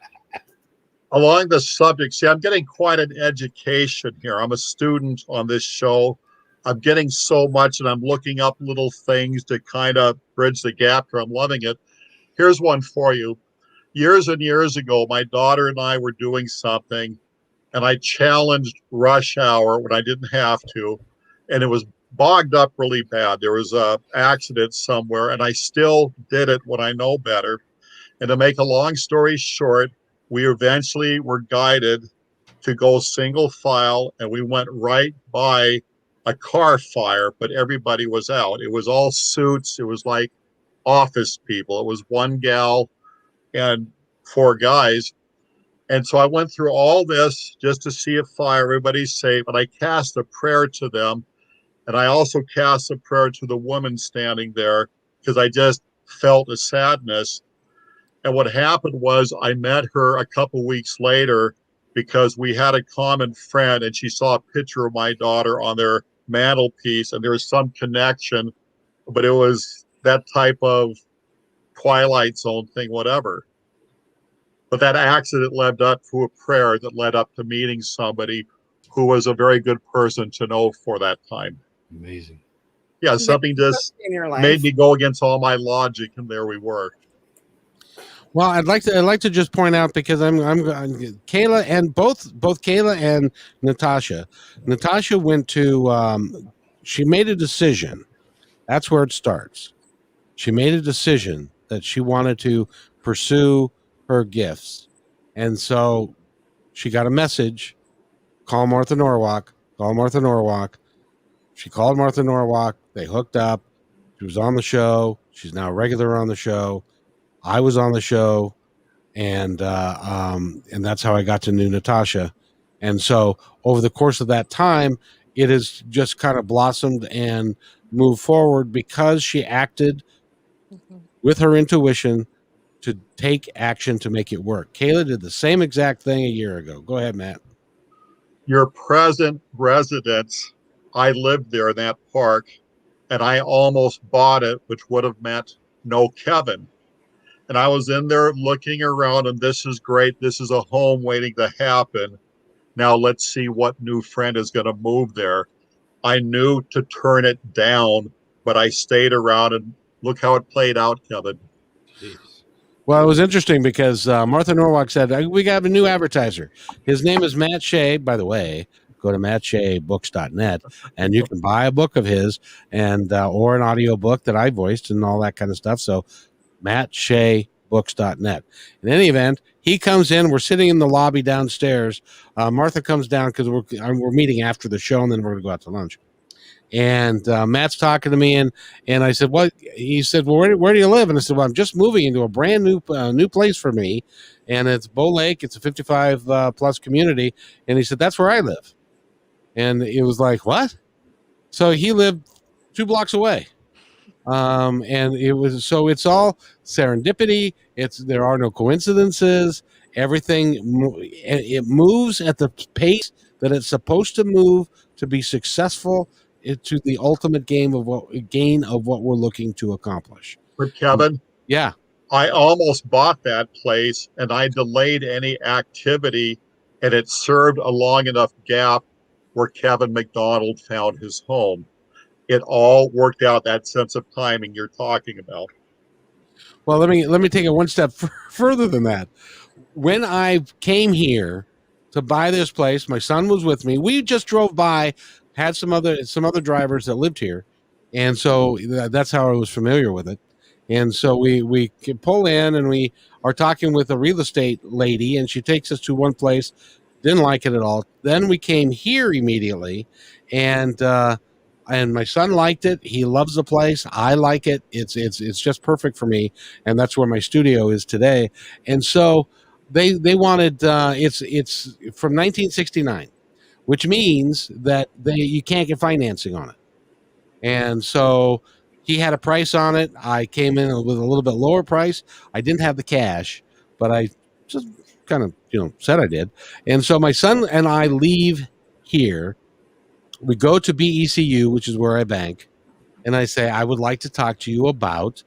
Along the subject, see, I'm getting quite an education here. I'm a student on this show. I'm getting so much, and I'm looking up little things to kind of bridge the gap here. I'm loving it. Here's one for you. Years and years ago, my daughter and I were doing something, and I challenged rush hour when I didn't have to, and it was bogged up really bad. There was a accident somewhere, and I still did it when I know better. And to make a long story short, we eventually were guided to go single file, and we went right by a car fire, but everybody was out. It was all suits. It was like office people. It was one gal and 4 guys. And so I went through all this just to see a fire, everybody's safe, and I cast a prayer to them. And I also cast a prayer to the woman standing there because I just felt a sadness. And what happened was I met her a couple weeks later because we had a common friend, and she saw a picture of my daughter on their mantelpiece, and there was some connection, but it was that type of Twilight Zone thing, whatever. But that accident led up to a prayer that led up to meeting somebody who was a very good person to know for that time. Amazing. Yeah, something just made me go against all my logic, and there we were. Well, I'd like to just point out, because I'm Kayla, and both Kayla and Natasha. Natasha went to she made a decision. That's where it starts. She made a decision that she wanted to pursue her gifts. And so she got a message, call Martha Norwalk, call Martha Norwalk. She called Martha Norwalk. They hooked up. She was on the show. She's now regular on the show. I was on the show. and that's how I got to know Natasha. And so over the course of that time, it has just kind of blossomed and moved forward because she acted with her intuition to take action to make it work. Kayla did the same exact thing a year ago. Go ahead, Matt. Your present residence, I lived there in that park, and I almost bought it, which would have meant no Kevin. And I was in there looking around, and this is great. This is a home waiting to happen. Now let's see what new friend is going to move there. I knew to turn it down, but I stayed around, and look how it played out, Kevin. Jeez. Well, it was interesting because Martha Norwalk said, we got a new advertiser. His name is Matt Shea. By the way, go to mattshaybooks.net and you can buy a book of his and or an audio book that I voiced and all that kind of stuff. So mattshaybooks.net. In any event, he comes in. We're sitting in the lobby downstairs. Martha comes down because we're meeting after the show, and then we're going to go out to lunch. And Matt's talking to me, and I said, "What?" He said, "Well, where do you live?" And I said, "Well, I'm just moving into a brand new place for me, and it's Bow Lake. It's a 55 plus community." And he said, "That's where I live." And it was like, "What?" So he lived 2 blocks away, and it was so it's all serendipity. There are no coincidences. Everything it moves at the pace that it's supposed to move to be successful to the ultimate gain of what we're looking to accomplish. But Kevin, yeah, I almost bought that place, and I delayed any activity, and it served a long enough gap where Kevin McDonald found his home. It all worked out, that sense of timing you're talking about. Well, let me take it one step further than that. When I came here to buy this place, my son was with me. We just drove by, had some other drivers that lived here, and so that's how I was familiar with it. And so we can pull in, and we are talking with a real estate lady, and she takes us to one place. Didn't like it at all. Then we came here immediately, and my son liked it. He loves the place. I like it. It's just perfect for me, and that's where my studio is today. And so they wanted it's from 1969, which means that you can't get financing on it. And so he had a price on it. I came in with a little bit lower price. I didn't have the cash, but I just kind of said I did. And so my son and I leave here. We go to BECU, which is where I bank, and I say, I would like to talk to you about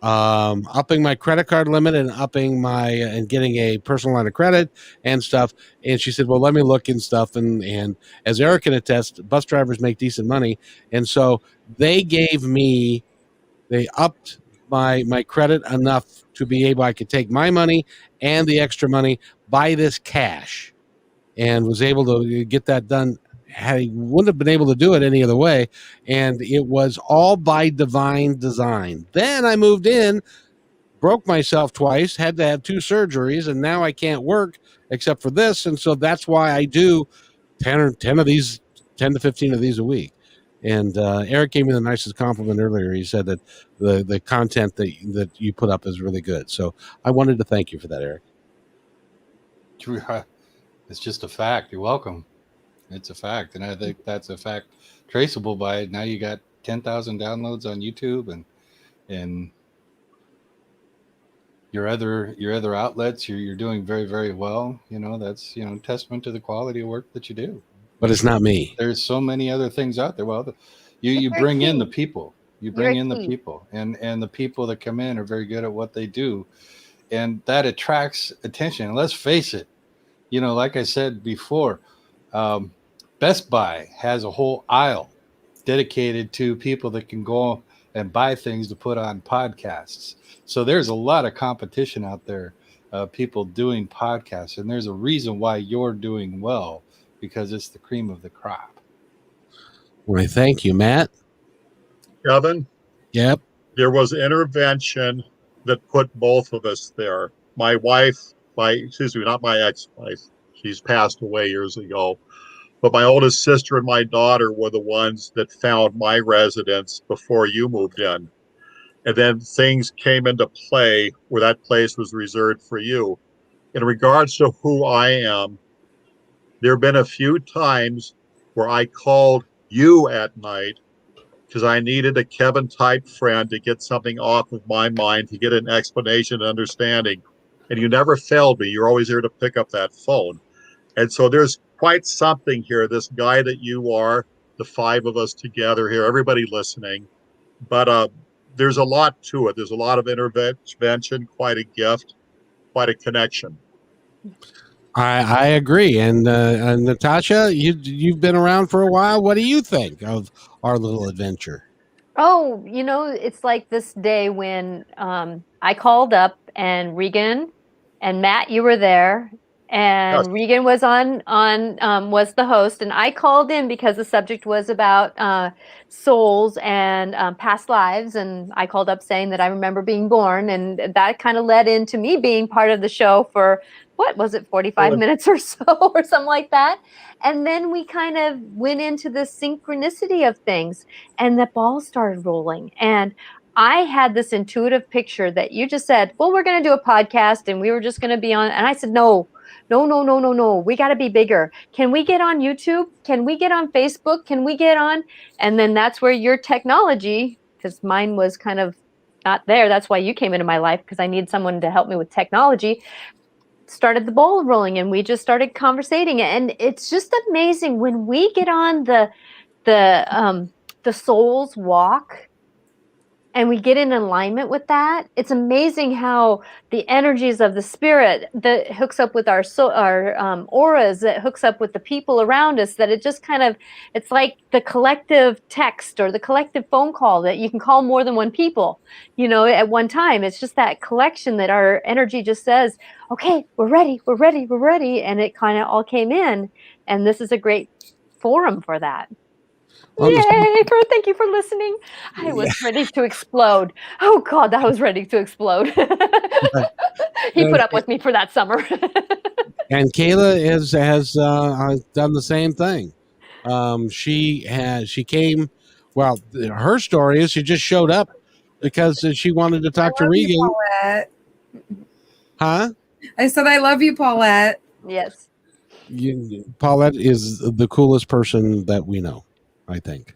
upping my credit card limit and upping and getting a personal line of credit and stuff. And she said, well, let me look and stuff. And as Eric can attest, bus drivers make decent money. And so they upped my credit enough to be able, I could take my money and the extra money, buy this cash, and was able to get that done. I wouldn't have been able to do it any other way. And it was all by divine design. Then I moved in, broke myself twice, had to have 2 surgeries, and now I can't work except for this. And so that's why I do 10 to 15 of these a week. And Eric gave me the nicest compliment earlier. He said that the content that you put up is really good. So I wanted to thank you for that, Eric. It's just a fact. You're welcome. It's a fact, and I think that's a fact traceable by now. You got 10,000 downloads on YouTube, and your other outlets. You're doing very, very well. That's testament to the quality of work that you do. But it's not me. There's so many other things out there. Well, you bring in the people. You bring in the people, and the people that come in are very good at what they do, and that attracts attention. And let's face it, like I said before. Best Buy has a whole aisle dedicated to people that can go and buy things to put on podcasts. So there's a lot of competition out there, people doing podcasts, and there's a reason why you're doing well, because it's the cream of the crop. Well, thank you, Matt. Kevin? Yep. There was intervention that put both of us there. My wife, not my ex-wife, she's passed away years ago. But my oldest sister and my daughter were the ones that found my residence before you moved in. And then things came into play where that place was reserved for you. in regards to who I am, there have been a few times where I called you at night because I needed a Kevin type friend to get something off of my mind, to get an explanation and understanding. And you never failed me. You're always here to pick up that phone. And so there's quite something here, this guy that you are, the five of us together here, everybody listening. But there's a lot to it. There's a lot of intervention, quite a gift, quite a connection. I agree. And Natasha, you've been around for a while. What do you think of our little adventure? Oh, it's like this day when I called up and Regan and Matt, you were there, and Yes. Regan was was the host, and I called in because the subject was about souls and past lives, and I called up saying that I remember being born, and that kind of led into me being part of the show for what was it, 45 minutes or so, or something like that. And then we kind of went into the synchronicity of things, and the ball started rolling. And I had this intuitive picture that you just said, well, we're going to do a podcast and we were just going to be on. And I said, no. We got to be bigger. Can we get on YouTube? Can we get on Facebook? Can we get on? And then that's where your technology, because mine was kind of not there. That's why you came into my life, because I need someone to help me with technology. Started the ball rolling, and we just started conversating. And it's just amazing when we get on the soul's walk and we get in alignment with that. It's amazing how the energies of the spirit that hooks up with our auras, that hooks up with the people around us, that it just kind of, it's like the collective text or the collective phone call that you can call more than one people, at one time. It's just that collection that our energy just says, okay, we're ready. And it kind of all came in. And this is a great forum for that. Yay! Thank you for listening. I was ready to explode. Oh God, I was ready to explode. He put up with me for that summer. And Kayla has done the same thing. She came. Well, her story is she just showed up because she wanted to talk to Regan. Paulette. Huh? I said, I love you, Paulette. Yes. Paulette is the coolest person that we know, I think.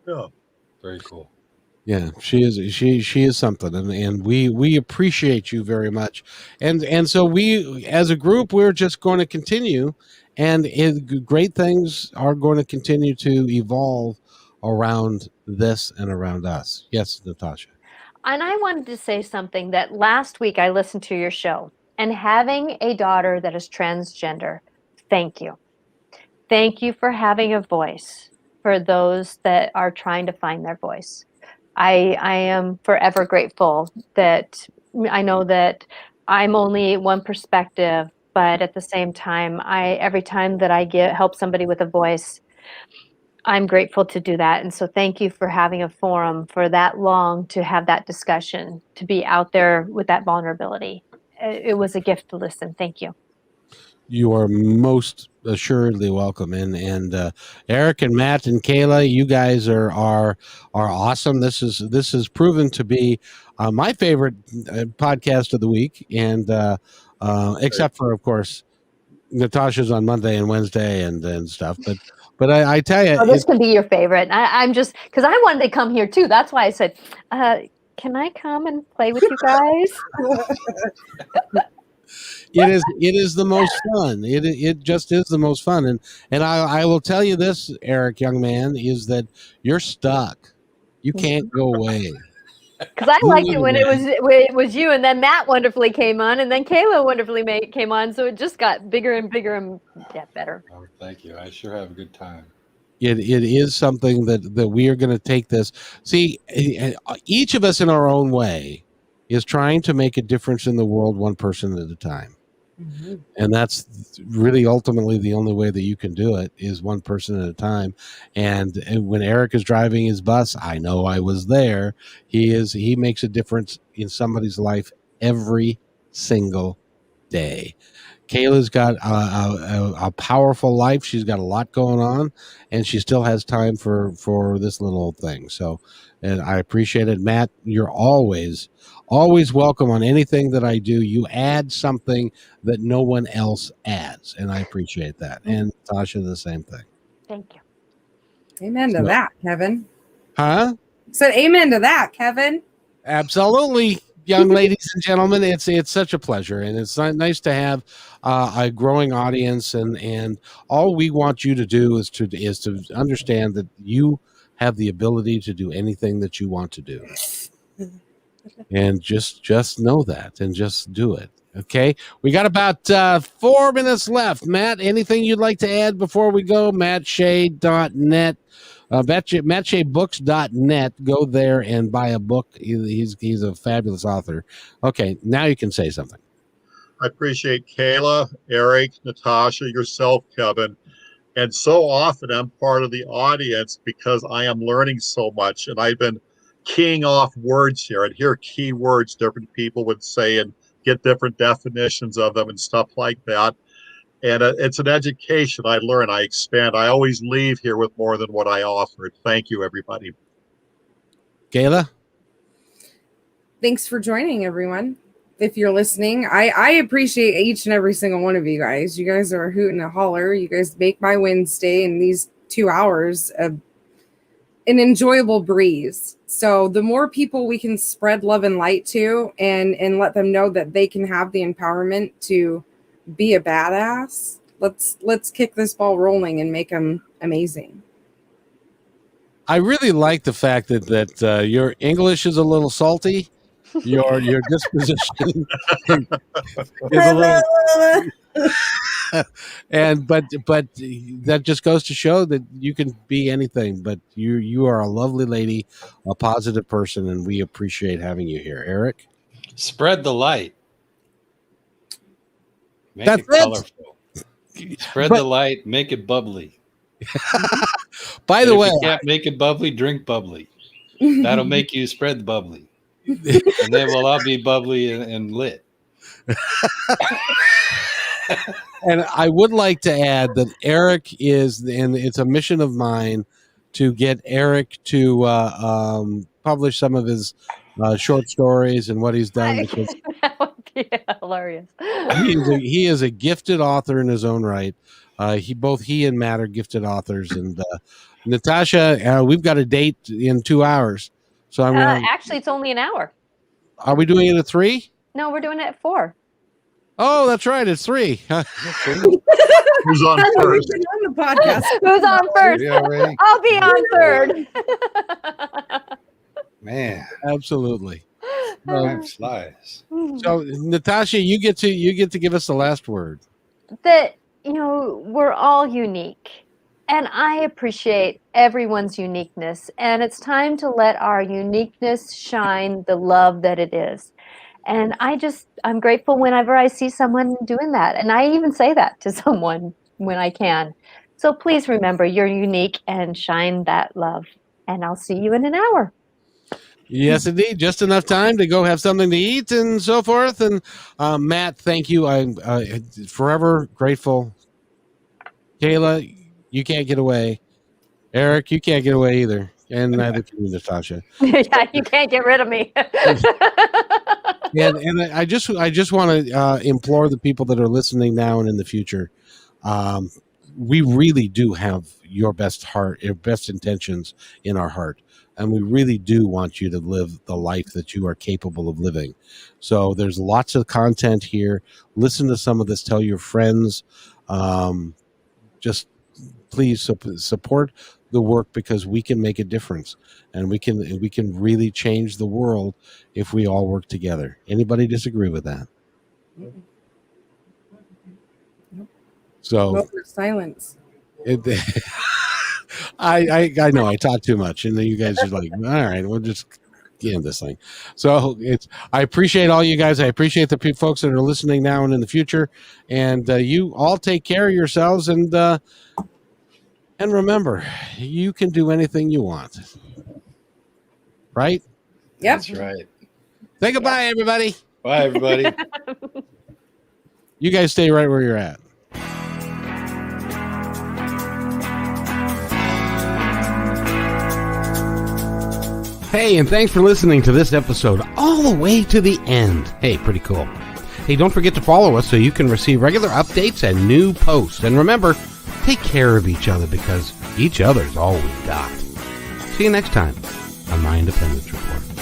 Yeah. Very cool. Yeah, she is something, and we appreciate you very much, and so we as a group we're just going to continue, and great things are going to continue to evolve around this and around us. Yes, Natasha. And I wanted to say something that last week I listened to your show, and having a daughter that is transgender, thank you. Thank you for having a voice for those that are trying to find their voice. I am forever grateful that I know that I'm only one perspective, but at the same time, every time that I help somebody with a voice, I'm grateful to do that. And so thank you for having a forum for that long to have that discussion, to be out there with that vulnerability. It was a gift to listen. Thank you. You are most assuredly welcome, and Eric and Matt and Kayla, you guys are awesome. This is proven to be my favorite podcast of the week, and except for, of course, Natasha's on Monday and Wednesday and stuff. But I tell you, this can be your favorite. I'm just because I wanted to come here too. That's why I said, "Can I come and play with you guys?" It is the most fun. It just is the most fun. And I will tell you this, Eric, young man, is that you're stuck. You can't go away. Because I liked it when it was you, and then Matt wonderfully came on, and then Kayla wonderfully came on. So it just got bigger and bigger and better. Oh, thank you. I sure have a good time. It is something that we are going to take this. See, each of us in our own way is trying to make a difference in the world, one person at a time. Mm-hmm. And that's really ultimately the only way that you can do it, is one person at a time. And when Eric is driving his bus, I know I was there. He makes a difference in somebody's life every single day. Kayla's got a powerful life. She's got a lot going on, and she still has time for this little thing. So, and I appreciate it. Matt, you're always welcome on anything that I do. You add something that no one else adds, and I appreciate that. And Tasha, the same thing. Thank you. Amen to that, Kevin. Huh? Said amen to that, Kevin. Absolutely, young ladies and gentlemen. It's such a pleasure, and it's nice to have a growing audience. And all we want you to do is to understand that you have the ability to do anything that you want to do, and just know that, and just do it. Okay, we got about 4 minutes left. Matt, anything you'd like to add before we go? MattShea.net. MattSheaBooks.net. Go there and buy a book. He's a fabulous author. Okay, now you can say something. I appreciate Kayla, Eric, Natasha, yourself, Kevin. And so often I'm part of the audience because I am learning so much. And I've been keying off words here. And hear key words different people would say and get different definitions of them and stuff like that. And it's an education. I learn, I expand. I always leave here with more than what I offered. Thank you, everybody. Kayla? Thanks for joining, everyone. If you're listening, I appreciate each and every single one of you guys. You guys are a hoot and a holler. You guys make my Wednesday and these 2 hours an enjoyable breeze. So the more people we can spread love and light to and let them know that they can have the empowerment to be a badass, let's kick this ball rolling and make them amazing. I really like the fact that your English is a little salty. Your disposition is a little, but that just goes to show that you can be anything. But you are a lovely lady, a positive person, and we appreciate having you here, Eric. Spread the light. Make That's it colorful. Spread the light. Make it bubbly. By the way, if you can't make it bubbly, drink bubbly. That'll make you spread the bubbly. And then we'll all be bubbly and lit. And I would like to add that Eric is, and it's a mission of mine to get Eric to publish some of his short stories and what he's done. Because That would be hilarious. he is a gifted author in his own right. He and Matt are gifted authors. And Natasha, we've got a date in 2 hours. So I'm gonna, actually, it's only an hour. Are we doing it at 3? No, we're doing it at 4. Oh, that's right. It's 3. Who's on first? On the podcast. Who's on first? I'll be on third. Man, Absolutely. time flies. So Natasha, you get to give us the last word. That, we're all unique. And I appreciate everyone's uniqueness. And it's time to let our uniqueness shine the love that it is. And I'm grateful whenever I see someone doing that. And I even say that to someone when I can. So please remember you're unique and shine that love. And I'll see you in an hour. Yes, indeed. Just enough time to go have something to eat and so forth. And Matt, thank you. I'm forever grateful. Kayla, you can't get away. Eric, you can't get away either. And neither can you, Natasha. Yeah, you can't get rid of me. And I just want to implore the people that are listening now and in the future. We really do have your best heart, your best intentions in our heart. And we really do want you to live the life that you are capable of living. So there's lots of content here. Listen to some of this. Tell your friends. Just please support the work, because we can make a difference, and we can really change the world if we all work together. Anybody disagree with that? So silence. I know I talk too much, and then you guys are like, all right, we'll just end this thing. So I appreciate all you guys. I appreciate the folks that are listening now and in the future, and you all take care of yourselves, and remember, you can do anything you want. Right? Yep. That's right. Say goodbye, everybody. Bye, everybody. You guys stay right where you're at. Hey, and thanks for listening to this episode all the way to the end. Hey, pretty cool. Hey, don't forget to follow us so you can receive regular updates and new posts. And remember, take care of each other because each other's all we got. See you next time on My Independence Report.